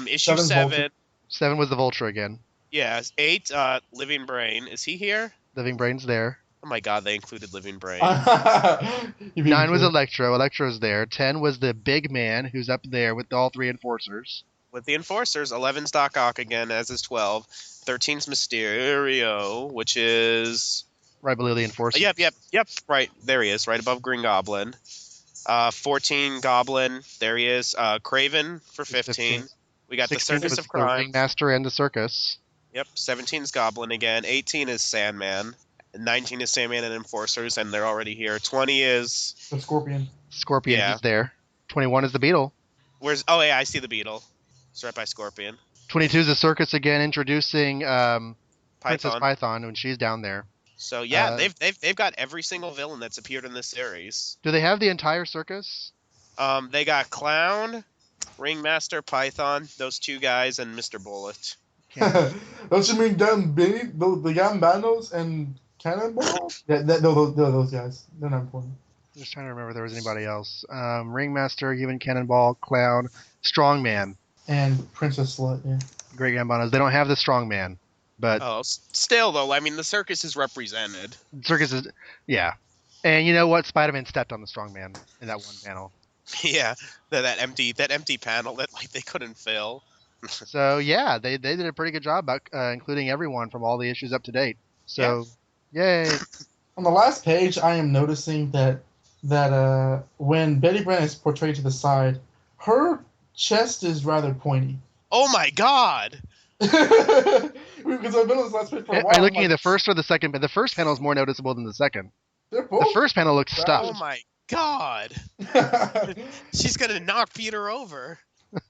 Issue Seven's Vulture. 7. 7 was the Vulture again. Yeah, 8, Living Brain. Is he here? Living Brain's there. Oh my god, they included Living Brain. You beat me 9 was to it. Electro. Electro's there. 10 was the big man who's up there with all 3 enforcers. With the Enforcers, 11's Doc Ock again, as is 12. 13's Mysterio, which is... Right below the enforcers. Yep, right. There he is, right above Green Goblin. 14, Goblin. There he is. Craven for 15. We got the 16 Circus was of the Crime. Ringmaster and the Circus. Yep, 17's Goblin again. 18 is Sandman. 19 is Sandman and Enforcers, and they're already here. 20 is... The Scorpion. Scorpion, Yeah. he's there. 21 is the Beetle. Oh yeah, I see the Beetle. It's right by Scorpion. 22 is the Circus again, introducing Princess Python. Python, and she's down there. So yeah, Uh, they've got every single villain that's appeared in this series. Do they have the entire circus? They got Clown, Ringmaster, Python, those two guys, and Mr. Bullet. Don't you mean the Gambanos and Cannonball? Yeah, no, those guys. They're not important. I'm just trying to remember if there was anybody else. Ringmaster, Human Cannonball, Clown, Strongman, And Princess Slut, yeah. Great Gambanos. They don't have the Strongman, but Oh, still though, I mean the circus is represented. circus is, yeah. And you know what? Spider-Man stepped on the Strongman in that one panel. Yeah, that empty panel that like they couldn't fill. So yeah, they did a pretty good job about including everyone from all the issues up to date. So, yay! On the last page, I am noticing that when Betty Brant is portrayed to the side, her chest is rather pointy. Oh my god! Because I've been on this last page for a Are you while. looking at the first or the second? But the first panel is more noticeable than the second. They're The both. first panel looks Oh stuffed. my god. She's gonna knock Peter over.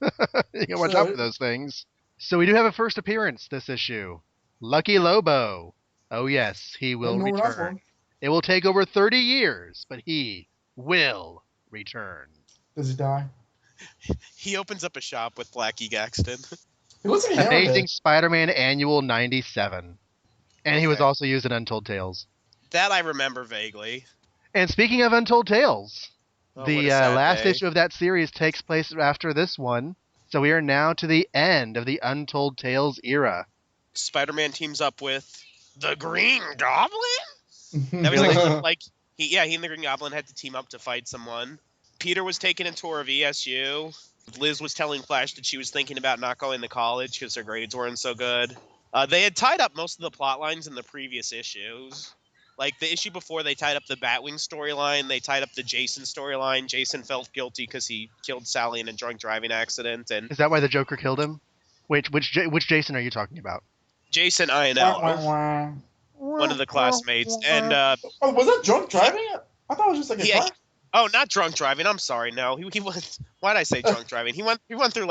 You gotta watch out for those things. So we do have a first appearance this issue. Lucky Lobo. Oh yes, he will Ignore last return. one. It will take over 30 years, but he will return. Does he die? He opens up a shop with Blackie Gaxton. He looks like a Amazing hammerhead. Spider-Man Annual 97. And he was Okay. also used in Untold Tales. That I remember vaguely. And speaking of Untold Tales, Oh, what the a sad last day. issue of that series takes place after this one. So we are now to the end of the Untold Tales era. Spider-Man teams up with the Green Goblin? That was Really? like he and the Green Goblin had to team up to fight someone. Peter was taking a tour of ESU. Liz was telling Flash that she was thinking about not going to college because her grades weren't so good. They had tied up most of the plot lines in the previous issues. Like the issue before, they tied up the Batwing storyline. They tied up the Jason storyline. Jason felt guilty because he killed Sally in a drunk driving accident, and Is that why the Joker killed him? Which Jason are you talking about? Jason Wah, wah, Ionello, wah. one of the classmates, and Oh, was that drunk he, driving? I thought it was just like a he, car. oh, not drunk driving. I'm sorry. No, he went. Why did I say drunk driving? He went through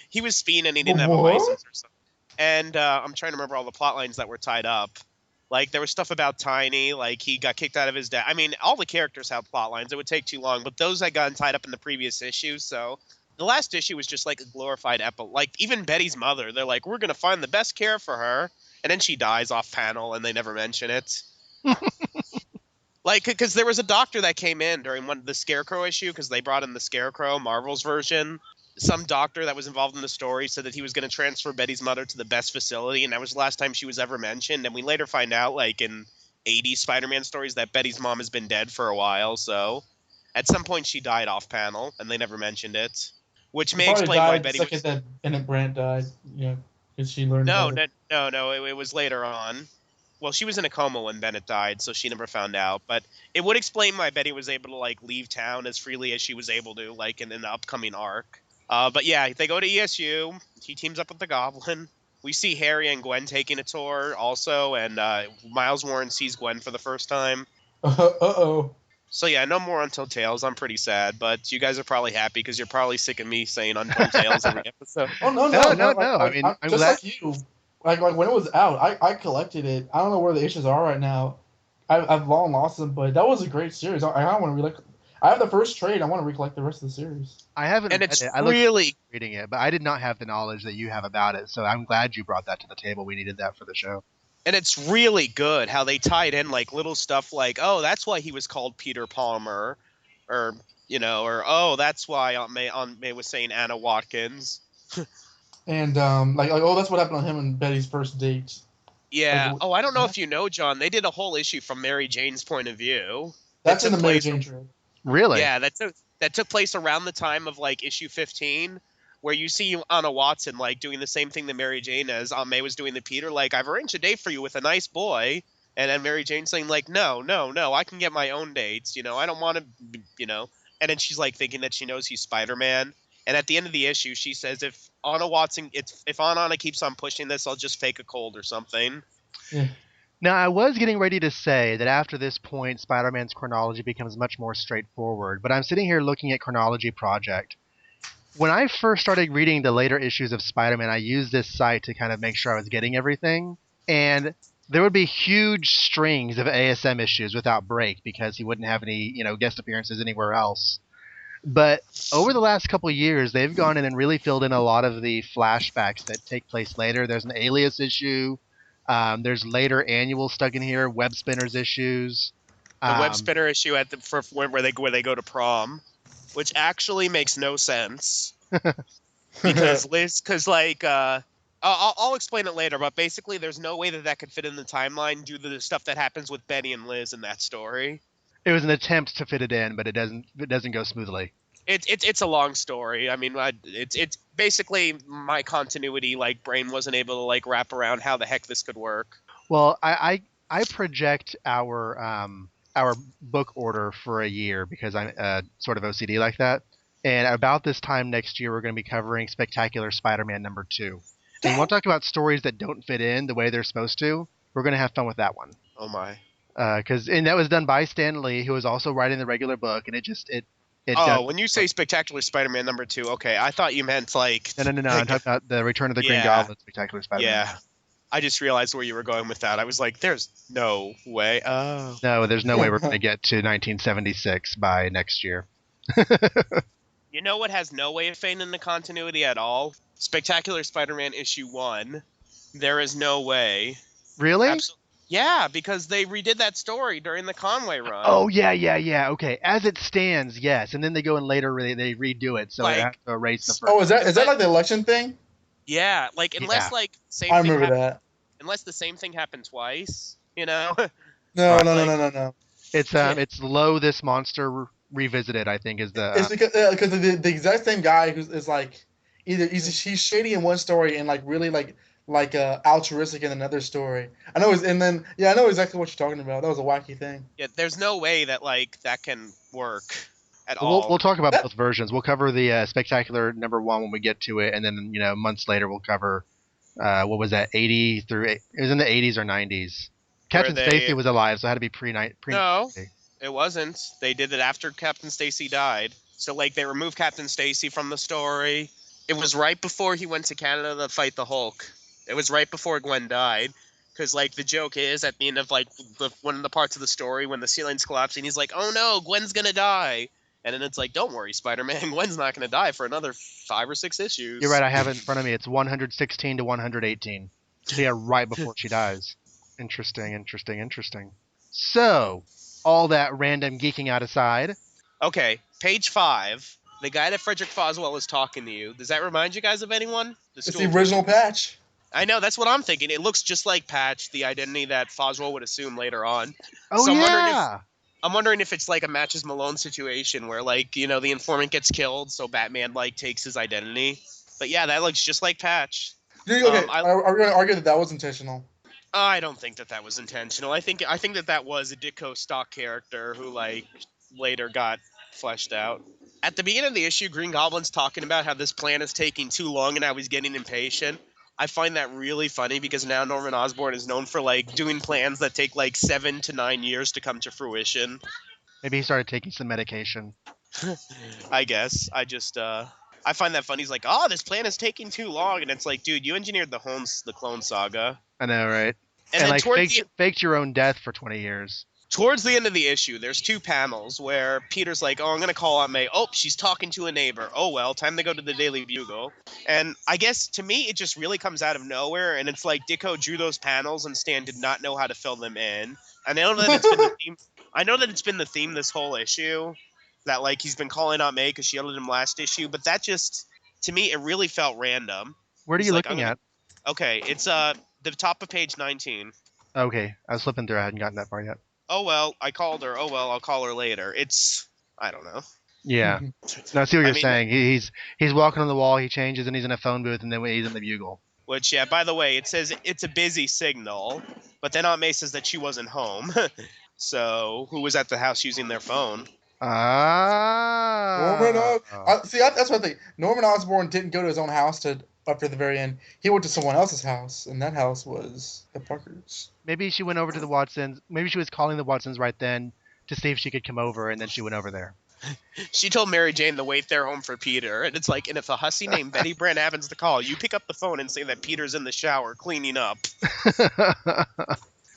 he was speeding and he didn't have a What? license or something. And I'm trying to remember all the plot lines that were tied up. Like there was stuff about Tiny, like he got kicked out of his dad. I mean, all the characters have plot lines. It would take too long, but those had gotten tied up in the previous issue. So the last issue was just like a glorified epilogue. Like even Betty's mother, they're like, we're gonna find the best care for her, and then she dies off panel, and they never mention it. Like, because there was a doctor that came in during the Scarecrow issue, because they brought in the Scarecrow, Marvel's version. Some doctor that was involved in the story said that he was going to transfer Betty's mother to the best facility, and that was the last time she was ever mentioned. And we later find out, like in 80 Spider-Man stories, that Betty's mom has been dead for a while. So at some point she died off panel, and they never mentioned it, which She may probably explain why died the Betty second was. that Bennett Brant died. Yeah, because she learned No, better. no, it was later on. Well, she was in a coma when Bennett died, so she never found out. But it would explain why Betty was able to like leave town as freely as she was able to, like in an upcoming arc. But yeah, they go to ESU. He teams up with the Goblin. We see Harry and Gwen taking a tour also, and Miles Warren sees Gwen for the first time. Uh-oh. So yeah, no more Untold Tales. I'm pretty sad, but you guys are probably happy because you're probably sick of me saying Untold Tales every episode. Oh no No, no no, no! no. I mean, I'm Just glad. like you, like when it was out, I collected it. I don't know where the issues are right now. I've long lost them, but that was a great series. I want to recollect. I have the first trade. I want to recollect the rest of the series. I haven't And read it's it. I looked forward really to reading it, but I did not have the knowledge that you have about it. So I'm glad you brought that to the table. We needed that for the show. And it's really good how they tied in like little stuff like, oh, that's why he was called Peter Palmer, or or oh, that's why Aunt May was saying Anna Watkins. And oh, that's what happened on him and Betty's first date. Yeah. Like Oh, I don't know if you know, John. They did a whole issue from Mary Jane's point of view. That that's in took the Mary place. Jane trade. Really? Yeah, that took place around the time of like issue 15, where you see Anna Watson like doing the same thing that Mary Jane as Aunt May was doing to Peter. Like, I've arranged a date for you with a nice boy, and then Mary Jane saying like, no, no, no, I can get my own dates. I don't want to, And then she's like thinking that she knows he's Spider-Man. And at the end of the issue, she says, if Anna Watson, if Anna keeps on pushing this, I'll just fake a cold or something. Yeah. Now, I was getting ready to say that after this point, Spider-Man's chronology becomes much more straightforward, but I'm sitting here looking at Chronology Project. When I first started reading the later issues of Spider-Man, I used this site to kind of make sure I was getting everything, and there would be huge strings of ASM issues without break because he wouldn't have any, guest appearances anywhere else. But over the last couple of years, they've gone in and really filled in a lot of the flashbacks that take place later. There's an Alias issue. There's later annuals stuck in here, Web Spinners issues. The web spinner issue where they go to prom, which actually makes no sense because Liz, I'll explain it later, but basically there's no way that could fit in the timeline due to the stuff that happens with Betty and Liz in that story. It was an attempt to fit it in, but it doesn't go smoothly. It's a long story. I mean, it's basically my continuity brain wasn't able to wrap around how the heck this could work. Well, I project our book order for a year because I'm sort of OCD like that. And about this time next year, we're going to be covering Spectacular Spider-Man #2. And you want to talk about stories that don't fit in the way they're supposed to? We're going to have fun with that one. Oh my. And that was done by Stan Lee, who was also writing the regular book, and it does. Oh, when you say Spectacular Spider-Man #2, okay, I thought you meant like. No. I'm talking about the Return of the Green Yeah. Goblin, Spectacular Spider-Man. Yeah. I just realized where you were going with that. I was like, there's no way. Oh. No, there's no way we're going to get to 1976 by next year. You know what has no way of fitting in the continuity at all? Spectacular Spider-Man #1. There is no way. Really? Yeah, because they redid that story during the Conway run. Oh, yeah. Okay. As it stands, yes. And then they go and later they redo it, so Like- they have to erase the first. Oh, is that like the election thing? Yeah, like unless Yeah. like same I thing remember happened, that. unless the same thing happened twice, you know. No, Right. no. It's Low This Monster Revisited, I think, is the. It's because the exact same guy is like either he's shady in one story and like really like altruistic in another story. I know, I know exactly what you're talking about. That was a wacky thing. Yeah, there's no way that like that can work at all. We'll talk about both versions. We'll cover the Spectacular #1 when we get to it, and then months later we'll cover what was that 80 through it was in the 80s or 90s. Captain Stacy was alive, so it had to be pre. No, it wasn't. They did it after Captain Stacy died. So like they removed Captain Stacy from the story. It was right before he went to Canada to fight the Hulk. It was right before Gwen died. Because like the joke is at the end of like one of the parts of the story when the ceiling's collapsing, he's like, "Oh no, Gwen's gonna die." And then it's like, "Don't worry, Spider-Man, Gwen's not gonna die for another 5 or 6 issues." You're right. I have it in front of me. It's 116 to 118. So yeah, right before she dies. Interesting. So, all that random geeking out aside. Okay, page 5. The guy that Frederick Foswell is talking to you. Does that remind you guys of anyone? It's the original Patch. I know, that's what I'm thinking. It looks just like Patch, the identity that Foswell would assume later on. Oh, So yeah! I'm wondering if it's like a Matches Malone situation where like, the informant gets killed, so Batman like takes his identity. But yeah, that looks just like Patch. Okay, are we going to argue that was intentional? I don't think that was intentional. I think that was a Ditko stock character who like later got fleshed out. At the beginning of the issue, Green Goblin's talking about how this plan is taking too long and how he's getting impatient. I find that really funny because now Norman Osborn is known for like doing plans that take like 7 to 9 years to come to fruition. Maybe he started taking some medication. I guess. I find that funny. He's like, "Oh, this plan is taking too long," and it's like, dude, you engineered the Clone Saga. I know, right? And And then like faked your own death for 20 years. Towards the end of the issue, there's 2 panels where Peter's like, "Oh, I'm going to call Aunt May. Oh, she's talking to a neighbor. Oh, well, time to go to the Daily Bugle." And I guess, to me, it just really comes out of nowhere, and it's like Ditko drew those panels and Stan did not know how to fill them in. And I know that it's been the theme. I know that it's been the theme this whole issue, that, like, he's been calling Aunt May because she yelled at him last issue, but that just, to me, it really felt random. Where are you looking at? Okay, it's the top of page 19. Okay, I was flipping through. I hadn't gotten that far yet. Oh, well, I called her. Oh, well, I'll call her later. It's, I don't know. Yeah. No, I see what you're saying. He's walking on the wall, he changes, and he's in a phone booth, and then he's in the Bugle. Which, yeah, by the way, it says it's a busy signal, but then Aunt May says that she wasn't home. So, who was at the house using their phone? That's what I think. Norman Osborn didn't go to his own house up to the very end. He went to someone else's house, and that house was the Puckers. Maybe she went over to the Watsons. Maybe she was calling the Watsons right then to see if she could come over, and then she went over there. She told Mary Jane to wait there home for Peter, and it's like, and if a hussy named Betty Brant happens to call, you pick up the phone and say that Peter's in the shower cleaning up.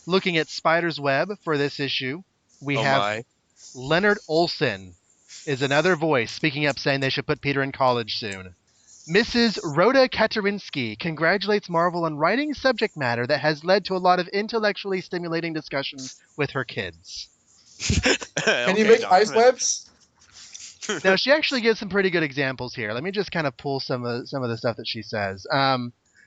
Looking at Spider's Web for this issue, we have Leonard Olson is another voice speaking up saying they should put Peter in college soon. Mrs. Rhoda Katerinsky congratulates Marvel on writing subject matter that has led to a lot of intellectually stimulating discussion with her kids. Can you make ice webs? Now, she actually gives some pretty good examples here. Let me just kind of pull some of the stuff that she says.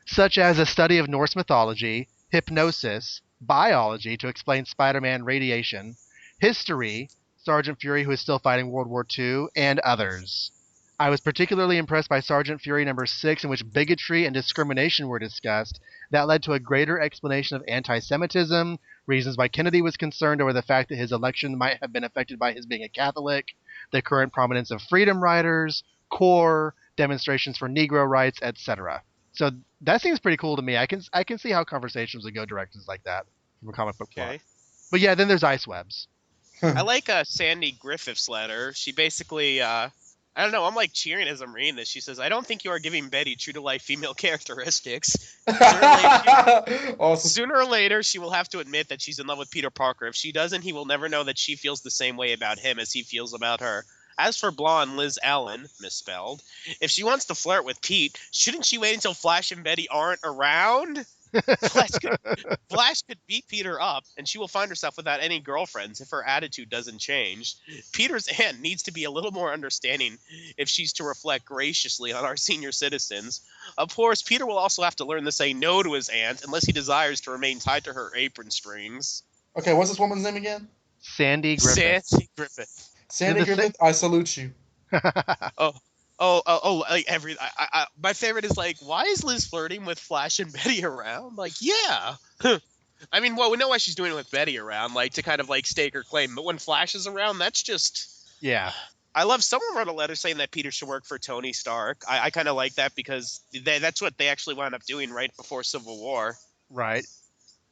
Such as a study of Norse mythology, hypnosis, biology to explain Spider-Man radiation, history, Sergeant Fury who is still fighting World War II, and others. I was particularly impressed by Sergeant Fury #6, in which bigotry and discrimination were discussed. That led to a greater explanation of anti-Semitism, reasons why Kennedy was concerned over the fact that his election might have been affected by his being a Catholic, the current prominence of freedom riders, CORE, demonstrations for Negro rights, etc. So that seems pretty cool to me. I can see how conversations would go directions like that from a comic book plot. Okay. But yeah, then there's Ice Webs. I like Sandy Griffith's letter. She basically, I don't know, I'm like cheering as I'm reading this. She says, I don't think you are giving Betty true to life female characteristics. Awesome. Sooner or later, she will have to admit that she's in love with Peter Parker. If she doesn't, he will never know that she feels the same way about him as he feels about her. As for blonde Liz Allen, misspelled, if she wants to flirt with Pete, shouldn't she wait until Flash and Betty aren't around? Flash could beat Peter up, and she will find herself without any girlfriends if her attitude doesn't change. Peter's aunt needs to be a little more understanding if she's to reflect graciously on our senior citizens. Of course, Peter will also have to learn to say no to his aunt unless he desires to remain tied to her apron strings. Okay, what's this woman's name again? Sandy Griffith. Sandy Griffith. Sandy Griffith, I salute you. Like my favorite is like, why is Liz flirting with Flash and Betty around? Like, yeah. I mean, well, we know why she's doing it with Betty around, like to kind of like stake her claim. But when Flash is around, that's just. Yeah. I love someone wrote a letter saying that Peter should work for Tony Stark. I kind of like that because that's what they actually wound up doing right before Civil War. Right.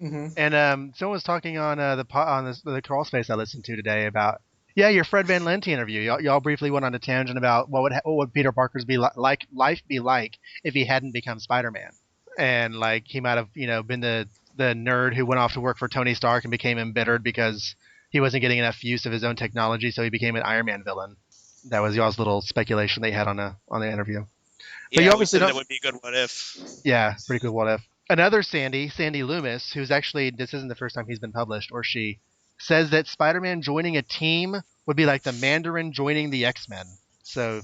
Mm-hmm. And someone was talking on the crawl space I listened to today about your Fred Van Lente interview. Y'all briefly went on a tangent about what would Peter Parker's life be like if he hadn't become Spider-Man, and like he might have been the nerd who went off to work for Tony Stark and became embittered because he wasn't getting enough use of his own technology, so he became an Iron Man villain. That was y'all's little speculation they had on the interview. But Yeah, we said that would be a good what if. Yeah, pretty good what if. Another Sandy Loomis, who's actually, this isn't the first time he's been published, or she, says that Spider-Man joining a team would be like the Mandarin joining the X-Men. So,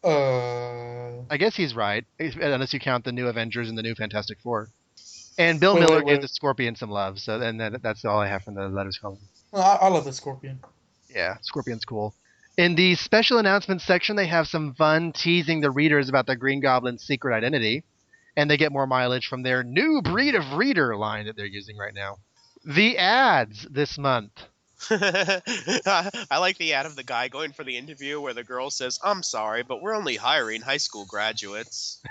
I guess he's right, unless you count the new Avengers and the new Fantastic Four. And Bill Miller gave the Scorpion some love, so then that's all I have from the letters column. I love the Scorpion. Yeah, Scorpion's cool. In the special announcements section, they have some fun teasing the readers about the Green Goblin's secret identity. And they get more mileage from their new breed of reader line that they're using right now. The ads this month. I like the ad of the guy going for the interview where the girl says, I'm sorry, but we're only hiring high school graduates.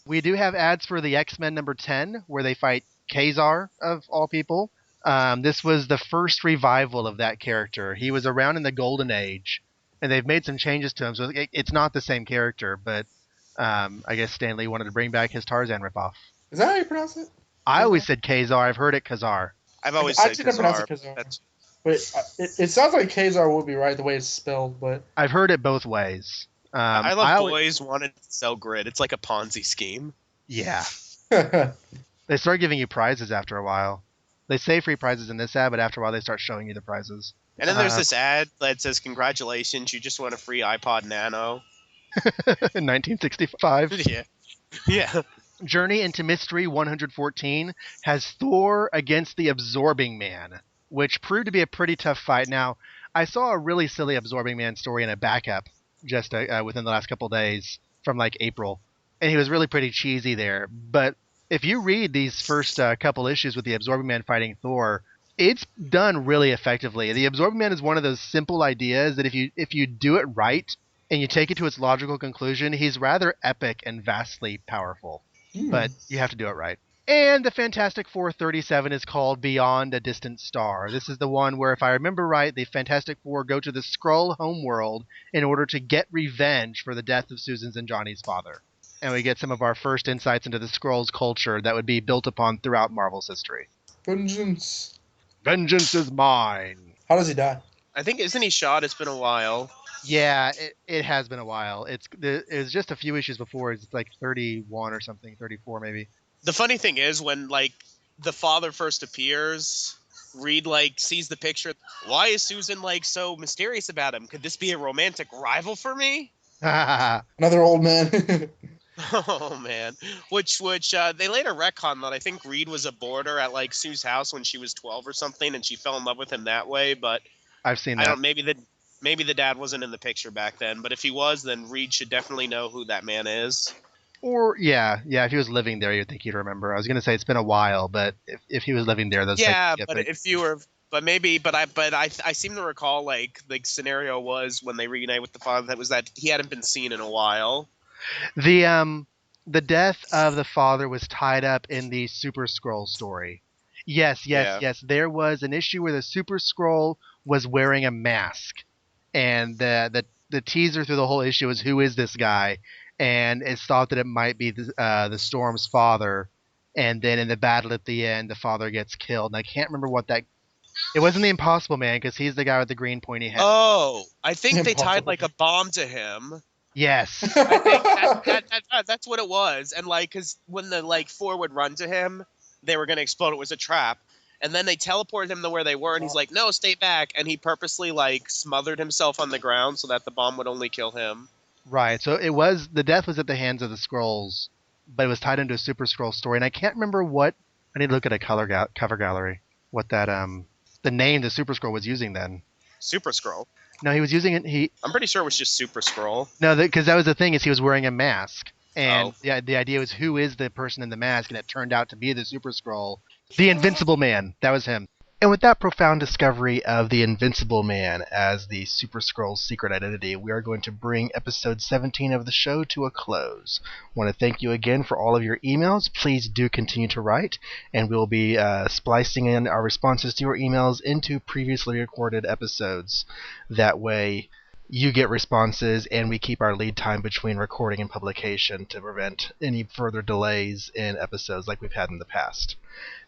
We do have ads for the X-Men number 10, where they fight Kazar, of all people. This was the first revival of that character. He was around in the Golden Age. And they've made some changes to him, so it's not the same character, but I guess Stan Lee wanted to bring back his Tarzan ripoff. Is that how you pronounce it? I always said Kazar. I've heard it Kazar. I've always said Kazar. But it sounds like Kazar would be right the way it's spelled, but... I've heard it both ways. I love boys wanted to sell grid. It's like a Ponzi scheme. Yeah. They start giving you prizes after a while. They say free prizes in this ad, but after a while they start showing you the prizes. And then there's this ad that says, congratulations, you just won a free iPod Nano. In 1965. Yeah. Journey into Mystery 114 has Thor against the Absorbing Man, which proved to be a pretty tough fight. Now, I saw a really silly Absorbing Man story in a backup just within the last couple days from like April, and he was really pretty cheesy there. But if you read these first couple issues with the Absorbing Man fighting Thor, it's done really effectively. The Absorbing Man is one of those simple ideas that if you do it right and you take it to its logical conclusion, he's rather epic and vastly powerful. But you have to do it right. And the Fantastic Four 37 is called Beyond a Distant Star. This is the one where, if I remember right, the Fantastic Four go to the Skrull homeworld in order to get revenge for the death of Susan's and Johnny's father. And we get some of our first insights into the Skrulls' culture that would be built upon throughout Marvel's history. Vengeance. Vengeance is mine. How does he die? I think, isn't he shot? It's been a while. Yeah, it has been a while. It was just a few issues before. It's like 31 or something, 34 maybe. The funny thing is, when like the father first appears, Reed like sees the picture. Why is Susan like so mysterious about him? Could this be a romantic rival for me? Another old man. Oh man, which they later retcon that I think Reed was a boarder at like Sue's house when she was 12 or something, and she fell in love with him that way. But I've seen that. Maybe the dad wasn't in the picture back then. But if he was, then Reed should definitely know who that man is. Or yeah, if he was living there, you'd think he'd remember. I was gonna say it's been a while, but if he was living there, that's yeah. But But I seem to recall like the scenario was when they reunite with the father that he hadn't been seen in a while. The death of the father was tied up in the Super Scroll story. Yes, yes, Yeah. yes. There was an issue where the Super Scroll was wearing a mask, and the teaser through the whole issue was who is this guy, and it's thought that it might be the Storm's father, and then in the battle at the end, the father gets killed, and I can't remember what that. It wasn't the Impossible Man because he's the guy with the green pointy head. Oh, I think they tied Impossible. like a bomb to him. Yes. I think that's what it was. And like, cause when the like four would run to him, they were gonna explode. It was a trap. And then they teleported him to where they were, and he's like, "No, stay back." And he purposely like smothered himself on the ground so that the bomb would only kill him. Right. So it was the death was at the hands of the scrolls, but it was tied into a Super Scroll story, and I can't remember what. I need to look at a cover gallery. What that the name the Super Scroll was using then. Super Scroll. No, he was using it. I'm pretty sure it was just Super Scroll. No, because that was the thing is he was wearing a mask, and Oh. the idea was who is the person in the mask, and it turned out to be the Super Scroll, the Invincible Man. That was him. And with that profound discovery of the Invincible Man as the Super Skrull's secret identity, we are going to bring episode 17 of the show to a close. I want to thank you again for all of your emails. Please do continue to write, and we'll be splicing in our responses to your emails into previously recorded episodes. That way, you get responses, and we keep our lead time between recording and publication to prevent any further delays in episodes like we've had in the past.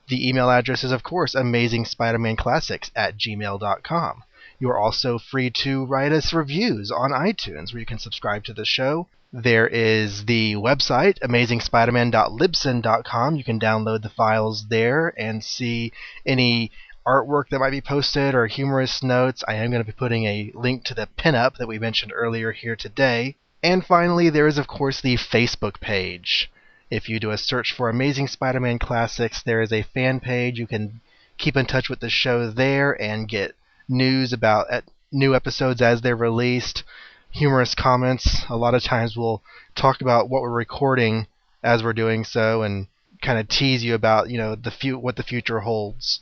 The email address is, of course, amazingspidermanclassics@gmail.com. You are also free to write us reviews on iTunes, where you can subscribe to the show. There is the website, amazingspiderman.libsyn.com. You can download the files there and see any artwork that might be posted or humorous notes. I am going to be putting a link to the pinup that we mentioned earlier here today. And finally, there is, of course, the Facebook page. If you do a search for Amazing Spider-Man Classics, there is a fan page. You can keep in touch with the show there and get news about new episodes as they're released, humorous comments. A lot of times we'll talk about what we're recording as we're doing so and kind of tease you about, what the future holds.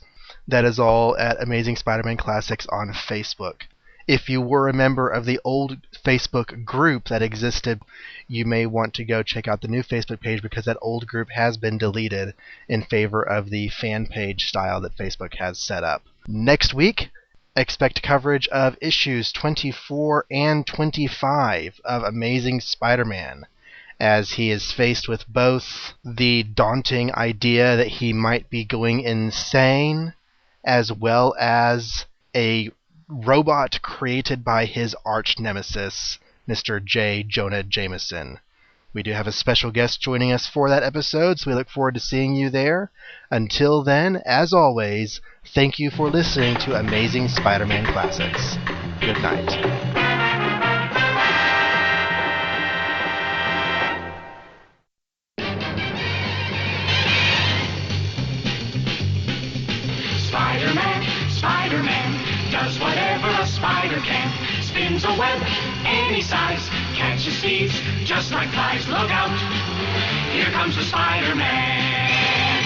That is all at Amazing Spider-Man Classics on Facebook. If you were a member of the old Facebook group that existed, you may want to go check out the new Facebook page because that old group has been deleted in favor of the fan page style that Facebook has set up. Next week, expect coverage of issues 24 and 25 of Amazing Spider-Man, as he is faced with both the daunting idea that he might be going insane, as well as a robot created by his arch nemesis, Mr. J. Jonah Jameson. We do have a special guest joining us for that episode, so we look forward to seeing you there. Until then, as always, thank you for listening to Amazing Spider-Man Classics. Good night. Spider-Man does whatever a spider can. Spins a web any size, catches thieves just like flies. Look out, here comes the Spider-Man.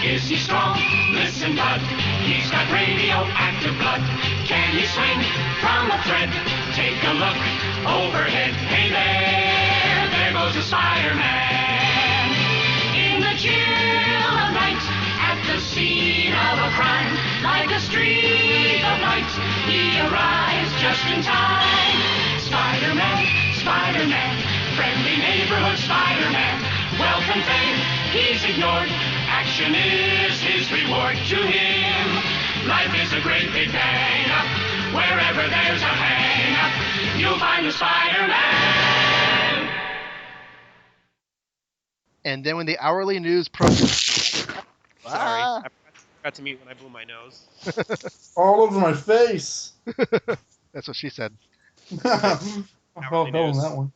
Is he strong? Listen, bud, he's got radioactive blood. Can he swing from a thread? Take a look overhead. Hey there goes the Spider-Man. In the chill of night, at the scene of a crime, like a streak of light, he arrives just in time. Spider-Man, Spider-Man, friendly neighborhood Spider-Man. Wealth and fame, he's ignored. Action is his reward to him. Life is a great big hang-up. Wherever there's a hang-up, you'll find the Spider-Man. And then when the hourly news Sorry, I forgot to mute when I blew my nose. All over my face. That's what she said. I felt hell in that one.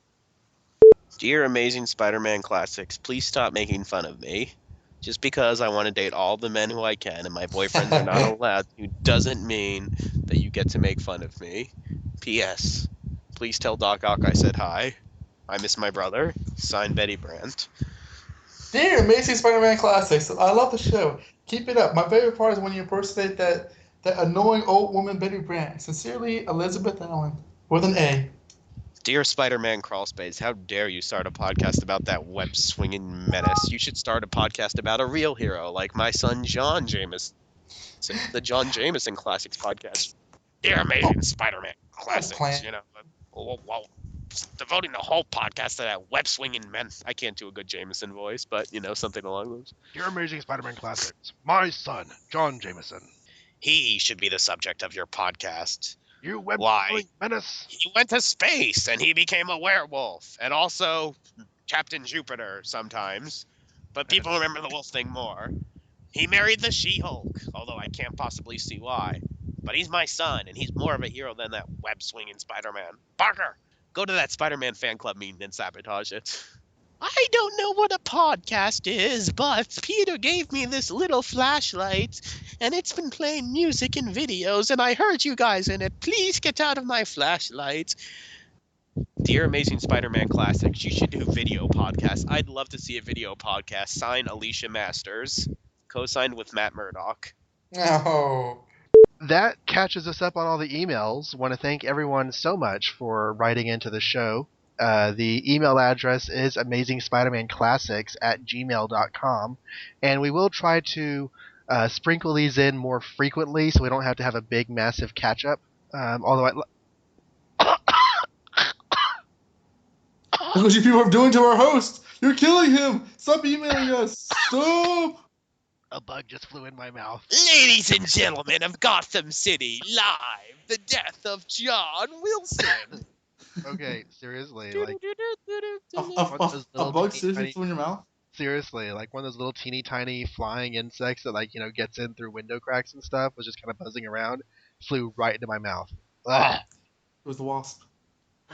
Dear Amazing Spider-Man Classics, please stop making fun of me. Just because I want to date all the men who I can and my boyfriends are not allowed to doesn't mean that you get to make fun of me. P.S. Please tell Doc Ock I said hi. I miss my brother. Signed, Betty Brandt. Dear Amazing Spider-Man Classics, I love the show. Keep it up. My favorite part is when you impersonate that That annoying old woman Betty Brant. Sincerely, Elizabeth Allen. With an A. Dear Spider-Man Crawlspace, how dare you start a podcast about that web-swinging menace? You should start a podcast about a real hero, like my son John Jameson, the John Jameson Classics podcast. Dear Amazing Spider-Man Classics, Plant. well, devoting the whole podcast to that web-swinging menace. I can't do a good Jameson voice, but, something along those. Dear Amazing Spider-Man Classics, my son, John Jameson. He should be the subject of your podcast. You Why? web-swinging menace. He went to space and he became a werewolf, and also Captain Jupiter sometimes. But people remember the wolf thing more. He married the She-Hulk, although I can't possibly see why. But he's my son, and he's more of a hero than that web-swinging Spider-Man. Parker, go to that Spider-Man fan club meeting and sabotage it. I don't know what a podcast is, but Peter gave me this little flashlight, and it's been playing music and videos, and I heard you guys in it. Please get out of my flashlight. Dear Amazing Spider-Man Classics, you should do video podcasts. I'd love to see a video podcast. Sign Alicia Masters. Co-signed with Matt Murdock. No. That catches us up on all the emails. Want to thank everyone so much for writing into the show. The email address is amazingspidermanclassics@gmail.com, and we will try to sprinkle these in more frequently so we don't have to have a big, massive catch-up. Although That's what you people are doing to our host. You're killing him. Stop emailing us. Stop. a bug just flew in my mouth. Ladies and gentlemen of Gotham City, live, the death of John Wilson. Okay, seriously, like A bug seriously flew in your mouth? seriously, like one of those little teeny tiny flying insects that gets in through window cracks and stuff was just kind of buzzing around, flew right into my mouth. Ugh. It was the wasp.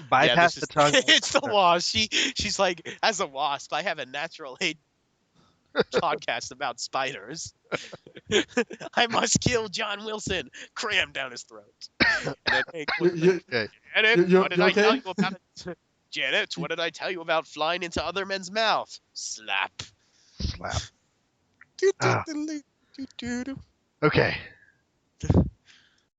Bypass the tongue. It's the wasp. She's like, as a wasp, I have a natural hate podcast about spiders. I must kill John Wilson. Cram down his throat. And then, hey, Okay. Janet, You- what did you I okay? tell you about it? Janet, what did I tell you about flying into other men's mouth? Slap. Slap. Ah. Okay.